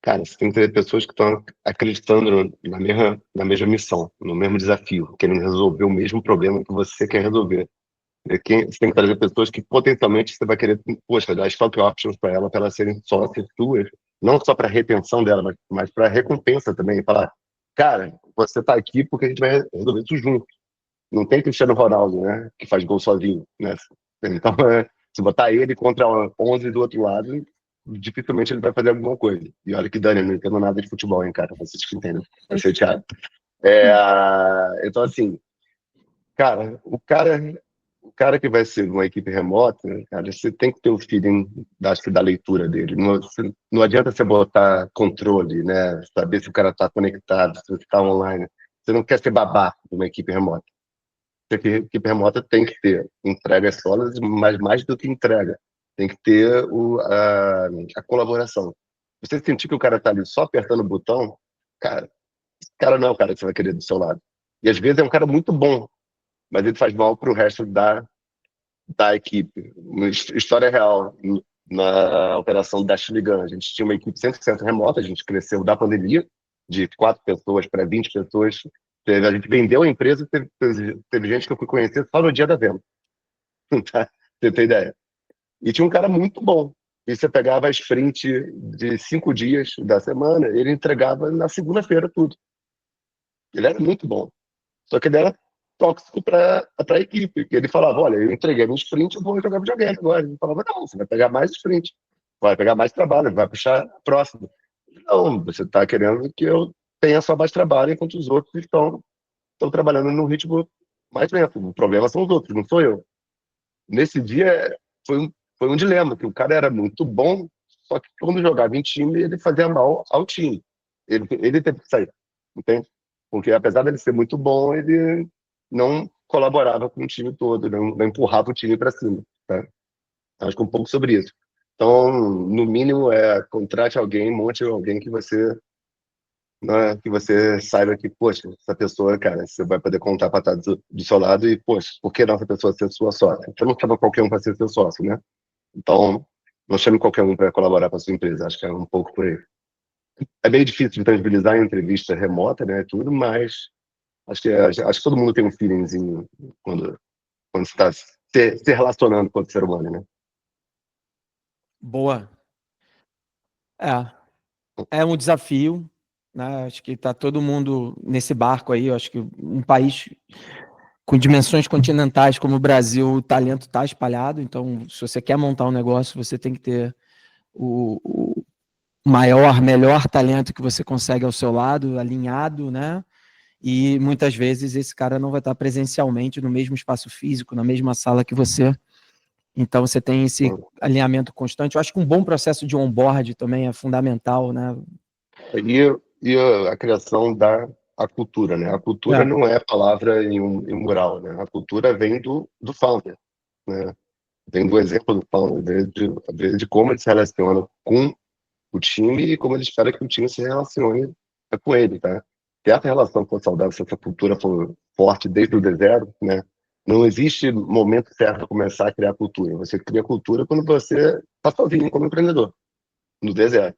Cara, você tem que ter pessoas que estão acreditando na mesma missão, no mesmo desafio, querendo resolver o mesmo problema que você quer resolver. Você tem que trazer pessoas que potencialmente você vai querer, poxa, dar stock options para elas serem sócias suas, não só para retenção dela, mas para recompensa também. Falar, cara, você está aqui porque a gente vai resolver isso junto. Não tem Cristiano Ronaldo, né, que faz gol sozinho, né? Então, se botar ele contra 11 do outro lado, dificilmente ele vai fazer alguma coisa. E olha que Dani, eu não entendo nada de futebol, hein, cara? Vocês que entendem. Vai ser Thiago. Então, assim, cara, o cara que vai ser uma equipe remota, né, cara, você tem que ter o feeling da leitura dele. Não adianta você botar controle, né? Saber se o cara está conectado, se está online. Você não quer ser babaca de uma equipe remota. A equipe remota tem que ter entregas sólidas, mas mais do que entrega, tem que ter a colaboração. Você sentir que o cara está ali só apertando o botão, cara, esse cara não é o cara que você vai querer do seu lado. E às vezes é um cara muito bom, mas ele faz mal para o resto da equipe. Uma história real, na operação da Gun, a gente tinha uma equipe 100% remota, a gente cresceu da pandemia, de 4 pessoas para 20 pessoas. A gente vendeu a empresa, teve gente que eu fui conhecer só no dia da venda. Tá? Você tem ideia? E tinha um cara muito bom. E você pegava a sprint de 5 dias da semana, ele entregava na segunda-feira tudo. Ele era muito bom. Só que ele era tóxico para a equipe. Porque ele falava, olha, eu entreguei a minha sprint, eu vou jogar videogame agora. Ele falava, não, você vai pegar mais sprint, vai pegar mais trabalho, vai puxar a próxima. Não, você está querendo que eu tenha só mais trabalho, enquanto os outros estão trabalhando num ritmo mais lento. O problema são os outros, não sou eu. Nesse dia foi um dilema, que o cara era muito bom, só que quando jogava em time, ele fazia mal ao time. Ele teve que sair, entende? Porque apesar dele ser muito bom, ele não colaborava com o time todo, não empurrava o time para cima. Tá? Acho que um pouco sobre isso. Então, no mínimo, contrate alguém, monte alguém que você, né, que você saiba que, poxa, essa pessoa, cara, você vai poder contar para estar do seu lado e, poxa, por que não essa pessoa ser sua sócia? Você não chama qualquer um para ser seu sócio, né? Então, não chame qualquer um para colaborar para sua empresa. Acho que é um pouco por aí. É meio difícil de tangibilizar em entrevista remota, né, tudo, mas acho que todo mundo tem um feelingzinho quando está se relacionando com outro ser humano, né? Boa. É um desafio, né? Acho que está todo mundo nesse barco aí. Eu acho que um país com dimensões continentais como o Brasil, o talento está espalhado. Então, se você quer montar um negócio, você tem que ter o melhor talento que você consegue ao seu lado, alinhado, né? E muitas vezes esse cara não vai estar presencialmente no mesmo espaço físico, na mesma sala que você. Então você tem esse alinhamento constante. Eu acho que um bom processo de onboard também é fundamental, né? E a criação da a cultura, né? A cultura não é palavra em um mural, né? A cultura vem do founder, né? Vem do exemplo do founder, de como ele se relaciona com o time e como ele espera que o time se relacione com ele, tá? Se essa relação for saudável, se essa cultura for forte desde o zero, né? Não existe momento certo para começar a criar cultura. Você cria cultura quando você está sozinho como empreendedor, no deserto.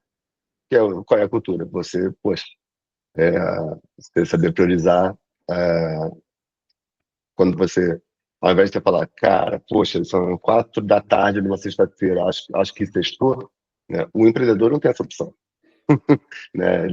Qual é a cultura? Você, poxa, você saber priorizar quando você, ao invés de você falar, cara, poxa, são 4 da tarde numa sexta-feira, acho que sextou, né? O empreendedor não tem essa opção. Né?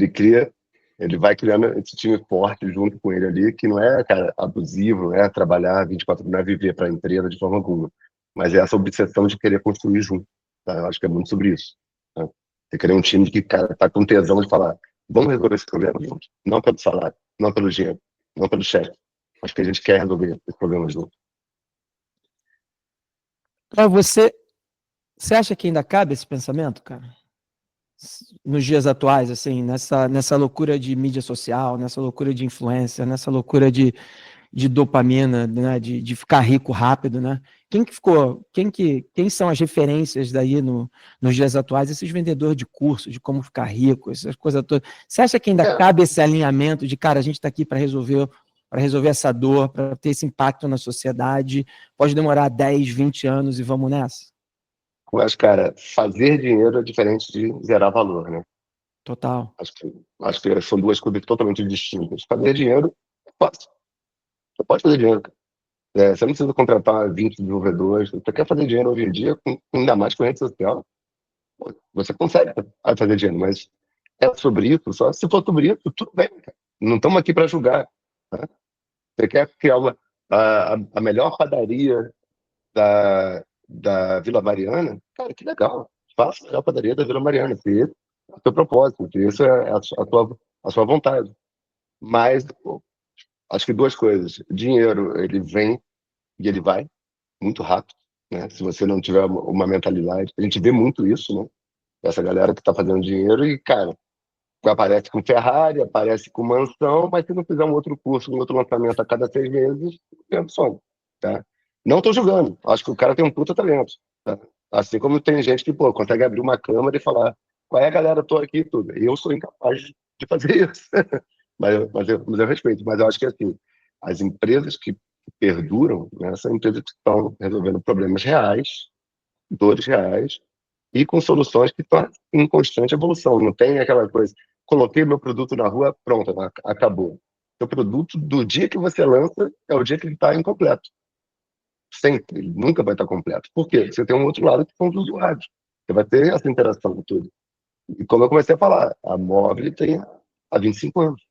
Ele vai criando esse time forte junto com ele ali, que não é, cara, abusivo, não é trabalhar 24 horas, não é viver para a empresa de forma alguma, mas é essa obsessão de querer construir junto. Tá? Eu acho que é muito sobre isso. Tá? Você querer um time que, cara, tá com tesão de falar, vamos resolver esse problema junto, não pelo salário, não pelo dinheiro, não pelo chefe. Acho que a gente quer resolver esse problema junto. Para você acha que ainda cabe esse pensamento, cara? Nos dias atuais, assim, nessa loucura de mídia social, nessa loucura de influência, nessa loucura de dopamina, né, de ficar rico rápido, né? Quem são as referências daí nos dias atuais, esses vendedores de curso, de como ficar rico, essas coisas todas. Você acha que ainda cabe esse alinhamento de, cara, a gente está aqui para resolver essa dor, para ter esse impacto na sociedade, pode demorar 10, 20 anos e vamos nessa? Mas, cara, fazer dinheiro é diferente de gerar valor, né? Total. Acho que são duas coisas totalmente distintas. Fazer dinheiro é fácil. Você pode fazer dinheiro. Você não precisa contratar 20 desenvolvedores. Você quer fazer dinheiro hoje em dia, ainda mais com rede social, você consegue fazer dinheiro, mas é sobre isso. Só se for sobre isso, tudo bem, cara. Não estamos aqui para julgar. Tá? Você quer criar a melhor padaria da Vila Mariana? Cara, que legal. Faça a melhor padaria da Vila Mariana. Se esse é o seu propósito, se isso é a sua vontade. Mas, pô, acho que duas coisas. Dinheiro, ele vem e ele vai muito rápido, né? Se você não tiver uma mentalidade, a gente vê muito isso, né? Essa galera que está fazendo dinheiro e, cara, aparece com Ferrari, aparece com mansão, mas se não fizer um outro curso, um outro lançamento a cada 6 meses, tem sonho, tá? Não estou julgando, acho que o cara tem um puta talento, tá? Assim como tem gente que, pô, consegue abrir uma câmera e falar, qual é, galera, tô aqui e tudo. Eu sou incapaz de fazer isso. Mas eu respeito, mas eu acho que, assim, as empresas que perduram, né, são empresas que estão resolvendo problemas reais, dores reais, e com soluções que estão em constante evolução. Não tem aquela coisa, coloquei meu produto na rua, pronto, acabou. Seu produto, do dia que você lança, é o dia que ele está incompleto. Sempre, ele nunca vai estar completo. Por quê? Você tem um outro lado que são os usuários. Você vai ter essa interação com tudo. E como eu comecei a falar, a Móvel tem há 25 anos.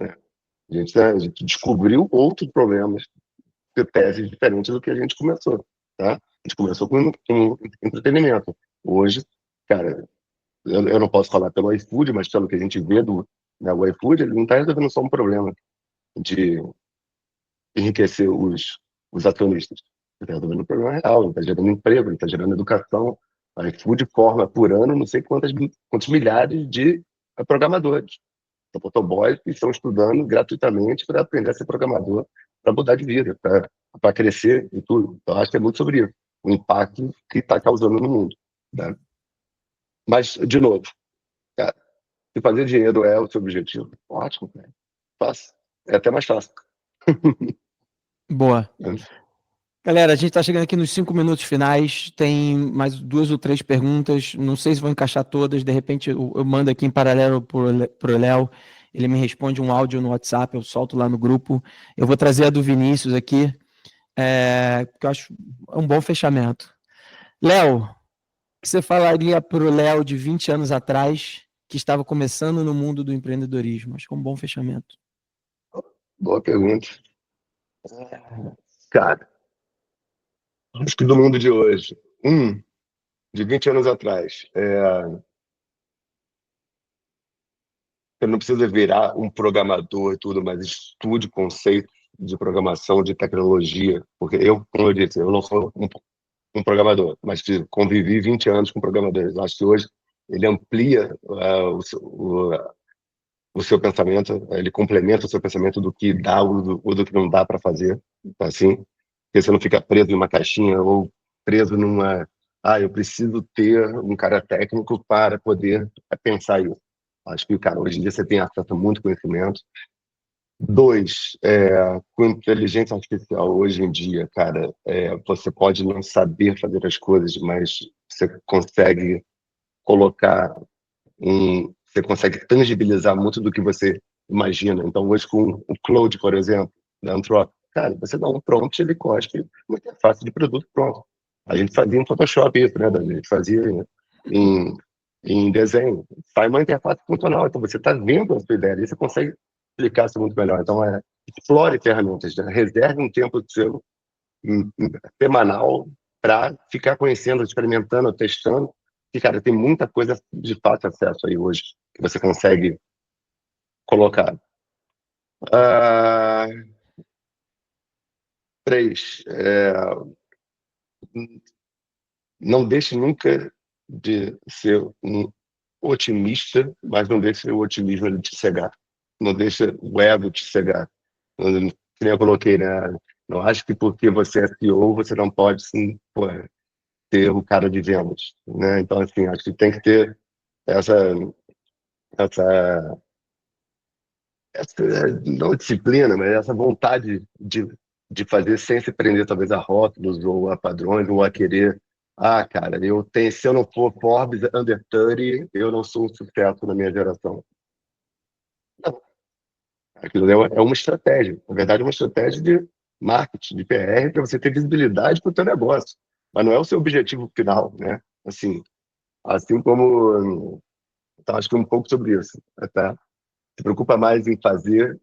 Né? A gente descobriu outros problemas, teses diferentes do que a gente começou. Tá? A gente começou com entretenimento. Hoje, cara, eu não posso falar pelo iFood, mas pelo que a gente vê né, o iFood, ele não está resolvendo só um problema de enriquecer os acionistas. Ele está resolvendo um problema real, ele está gerando emprego, ele está gerando educação. A iFood forma por ano não sei quantos milhares de programadores. São motoboys que estão estudando gratuitamente para aprender a ser programador, para mudar de vida, para crescer e tudo. Então, acho que é muito sobre isso, o impacto que está causando no mundo. Né? Mas, de novo, cara, se fazer dinheiro é o seu objetivo, ótimo, cara. Fácil. É até mais fácil. Boa. Galera, a gente está chegando aqui nos 5 minutos finais, tem mais 2 ou 3 perguntas, não sei se vou encaixar todas, de repente eu mando aqui em paralelo para o Léo, ele me responde um áudio no WhatsApp, eu solto lá no grupo, eu vou trazer a do Vinícius aqui, porque eu acho um bom fechamento. Léo, o que você falaria para o Léo de 20 anos atrás, que estava começando no mundo do empreendedorismo? Acho que é um bom fechamento. Boa pergunta. Cara, acho que do mundo de hoje, de 20 anos atrás, você não precisa virar um programador e tudo, mas estude conceitos de programação, de tecnologia, porque como eu disse, eu não sou um programador, mas convivi 20 anos com programadores. Acho que hoje ele amplia o seu pensamento, ele complementa o seu pensamento do que dá ou do que não dá para fazer, assim, porque você não fica preso em uma caixinha ou preso numa, eu preciso ter um cara técnico para poder pensar isso. Acho que, cara, hoje em dia você tem acesso a muito conhecimento. 2, com inteligência artificial, hoje em dia, cara, você pode não saber fazer as coisas, mas você consegue colocar você consegue tangibilizar muito do que você imagina. Então, hoje, com o Claude, por exemplo, da Anthropic, cara, você dá um prompt, ele cospe uma interface de produto pronto. A gente fazia em Photoshop isso, né, Dani? A gente fazia em desenho. Sai uma interface funcional. Então, você está vendo a sua ideia e você consegue explicar isso muito melhor. Então, explore ferramentas, né? Reserve um tempo seu semanal para ficar conhecendo, experimentando, testando. E, cara, tem muita coisa de fácil acesso aí hoje que você consegue colocar. 3, não deixe nunca de ser um otimista, mas não deixe o otimismo ele te cegar. Não deixe o ego te cegar. Que nem eu coloquei, né? Não acho que porque você é CEO, você não pode sim, ter o cara de vendas, né? Então, assim, acho que tem que ter essa não disciplina, mas essa vontade de fazer sem se prender talvez a rótulos ou a padrões ou a querer, cara, se eu não for Forbes Under 30, eu não sou um sucesso na minha geração. Não. Aquilo é uma estratégia, na verdade é uma estratégia de marketing, de PR, para você ter visibilidade para o teu negócio, mas não é o seu objetivo final, né? Assim como, então acho que um pouco sobre isso, tá? Se preocupa mais em fazer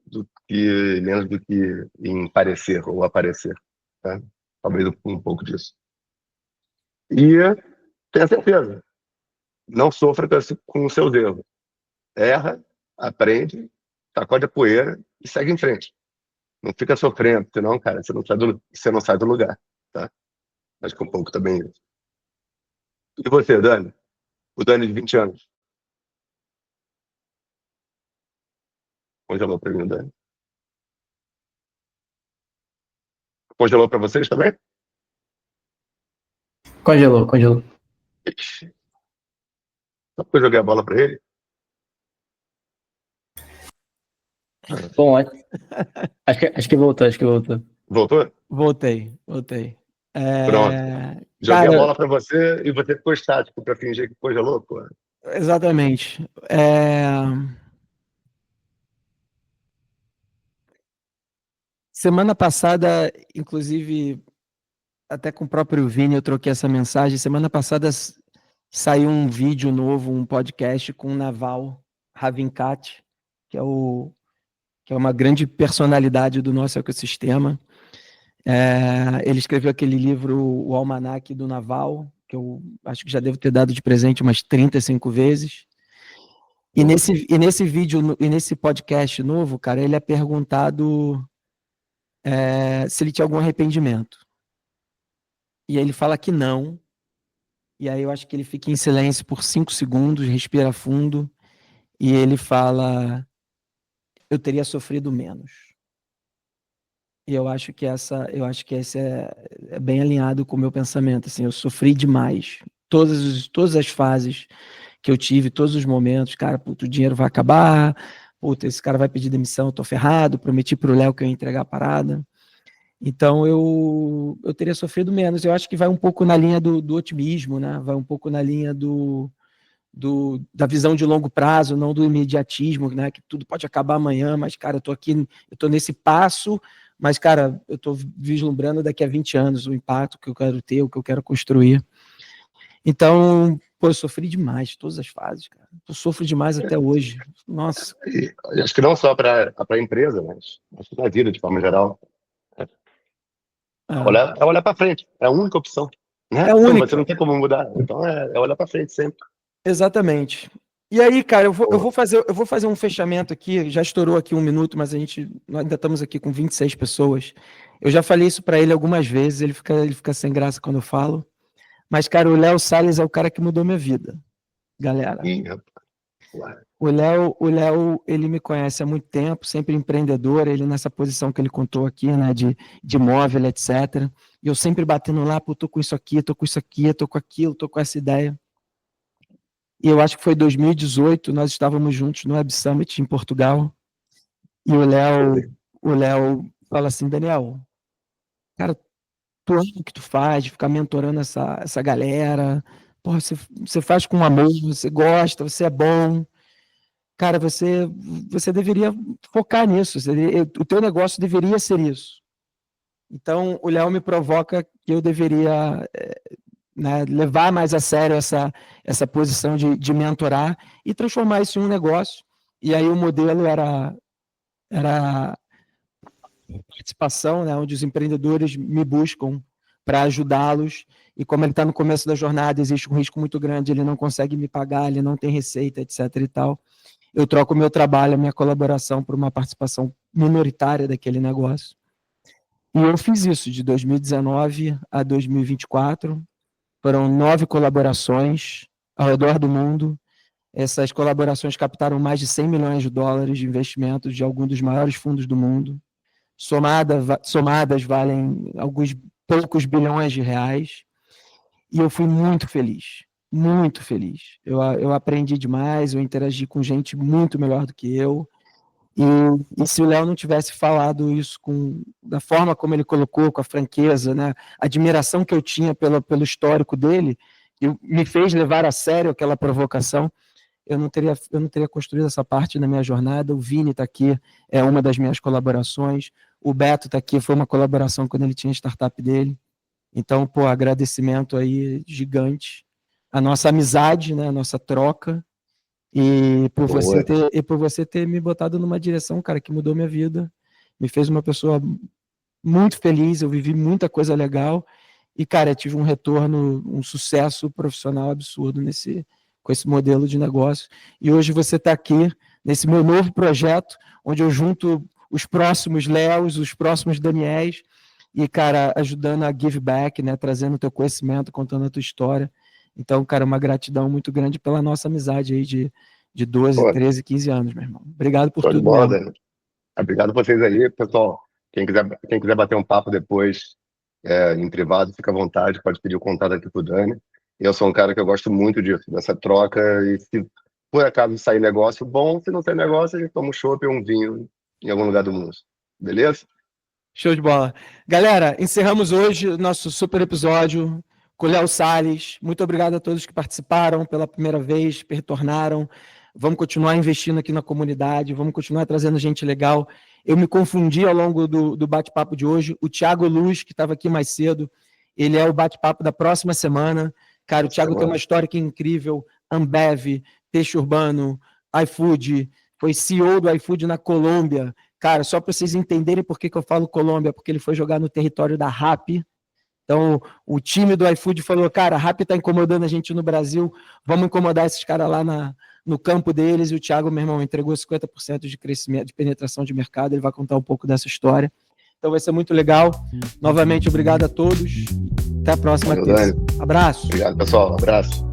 menos do que em parecer ou aparecer, tá? Talvez um pouco disso. E tenha certeza, não sofra com os seus erros. Erra, aprende, sacode a poeira e segue em frente. Não fica sofrendo, senão, cara, você não sai do lugar, tá? Acho que um pouco também isso. E você, Dani? O Dani de 20 anos. Congelou para mim, Dani. Congelou para vocês também? Congelou. Só porque eu joguei a bola para ele? Bom, acho que voltou. Voltou? Voltei. Pronto. Joguei a bola para você e você ficou estático para fingir que congelou, pô. Exatamente. Semana passada, inclusive, até com o próprio Vini eu troquei essa mensagem. Semana passada saiu um vídeo novo, um podcast com o Naval Ravikant, que é uma grande personalidade do nosso ecossistema. Ele escreveu aquele livro, O Almanaque do Naval, que eu acho que já devo ter dado de presente umas 35 vezes. E nesse vídeo, e nesse podcast novo, cara, ele é perguntado se ele tinha algum arrependimento. E aí ele fala que não. E aí eu acho que ele fica em silêncio por 5 segundos, respira fundo, e ele fala: eu teria sofrido menos. E eu acho que esse é bem alinhado com o meu pensamento. Assim, eu sofri demais. Todas as fases que eu tive, todos os momentos, cara, puto, o dinheiro vai acabar, puta, esse cara vai pedir demissão, eu tô ferrado, prometi pro Léo que eu ia entregar a parada. Então eu teria sofrido menos. Eu acho que vai um pouco na linha do otimismo, né? Vai um pouco na linha da visão de longo prazo, não do imediatismo, né? Que tudo pode acabar amanhã, mas, cara, eu tô nesse passo, mas, cara, eu tô vislumbrando daqui a 20 anos o impacto que eu quero ter, o que eu quero construir. Então, pô, eu sofri demais, todas as fases, cara. Eu sofro demais até hoje. Nossa. E acho que não só para a empresa, mas acho que na vida, de forma geral. É olhar para frente. É a única opção. Né? É Você única. não tem como mudar. Então é olhar para frente sempre. Exatamente. E aí, cara, eu vou fazer um fechamento aqui. Já estourou aqui 1 minuto, mas nós ainda estamos aqui com 26 pessoas. Eu já falei isso para ele algumas vezes, ele fica sem graça quando eu falo. Mas, cara, o Léo Salles é o cara que mudou minha vida, galera. O Léo, ele me conhece há muito tempo, sempre empreendedor, ele nessa posição que ele contou aqui, né, de imóvel, etc. E eu sempre batendo lá, pô, tô com isso aqui, tô com isso aqui, tô com aquilo, tô com essa ideia. E eu acho que foi 2018, nós estávamos juntos no Web Summit em Portugal, e o Léo fala assim: Daniel, cara, tu ama o que tu faz, de ficar mentorando essa galera, porra, você faz com amor, você gosta, você é bom, cara, você deveria focar nisso, o teu negócio deveria ser isso. Então, o Léo me provoca que eu deveria né, levar mais a sério essa posição de mentorar e transformar isso em um negócio. E aí o modelo era participação, né, onde os empreendedores me buscam para ajudá-los, e como ele está no começo da jornada, existe um risco muito grande, ele não consegue me pagar, ele não tem receita, etc. e tal. Eu troco o meu trabalho, a minha colaboração por uma participação minoritária daquele negócio. E eu fiz isso de 2019 a 2024, foram 9 colaborações ao redor do mundo. Essas colaborações captaram mais de 100 milhões de dólares de investimentos de alguns dos maiores fundos do mundo. Somadas valem alguns poucos bilhões de reais. E eu fui muito feliz, muito feliz. Eu aprendi demais, eu interagi com gente muito melhor do que eu. E se o Léo não tivesse falado isso da forma como ele colocou, com a franqueza, né, a admiração que eu tinha pelo histórico dele, me fez levar a sério aquela provocação, eu não teria construído essa parte na minha jornada. O Vini está aqui, é uma das minhas colaborações. O Beto está aqui, foi uma colaboração quando ele tinha a startup dele. Então, pô, agradecimento aí gigante. A nossa amizade, né, a nossa troca. E por você ter me botado numa direção, cara, que mudou minha vida, me fez uma pessoa muito feliz, eu vivi muita coisa legal e, cara, eu tive um retorno, um sucesso profissional absurdo com esse modelo de negócio. E hoje você está aqui nesse meu novo projeto, onde eu junto os próximos Léos, os próximos Daniéis e, cara, ajudando a give back, né, trazendo o teu conhecimento, contando a tua história. Então, cara, uma gratidão muito grande pela nossa amizade aí de 12, 13, 15 anos, meu irmão. Obrigado por tudo mesmo. Obrigado a vocês aí, pessoal. Quem quiser bater um papo depois, em privado, fica à vontade, pode pedir o contato aqui pro Dani. Eu sou um cara que eu gosto muito disso, dessa troca, e se por acaso sair negócio, bom, se não sair negócio, a gente toma um chopp ou um vinho em algum lugar do mundo. Beleza? Show de bola. Galera, encerramos hoje o nosso super episódio Léo Salles, muito obrigado a todos que participaram pela primeira vez, que retornaram. Vamos continuar investindo aqui na comunidade, vamos continuar trazendo gente legal. Eu me confundi ao longo do bate-papo de hoje. O Thiago Luz, que estava aqui mais cedo, ele é o bate-papo da próxima semana. Cara, o Thiago tem uma história que é incrível. Ambev, Peixe Urbano, iFood, foi CEO do iFood na Colômbia. Cara, só para vocês entenderem por que eu falo Colômbia, porque ele foi jogar no território da Rappi. Então, o time do iFood falou, cara, a Rappi está incomodando a gente no Brasil, vamos incomodar esses caras lá no campo deles, e o Thiago, meu irmão, entregou 50% de crescimento, de penetração de mercado, ele vai contar um pouco dessa história. Então vai ser muito legal. Novamente, obrigado a todos. Até a próxima terça. Abraço. Obrigado, pessoal. Abraço.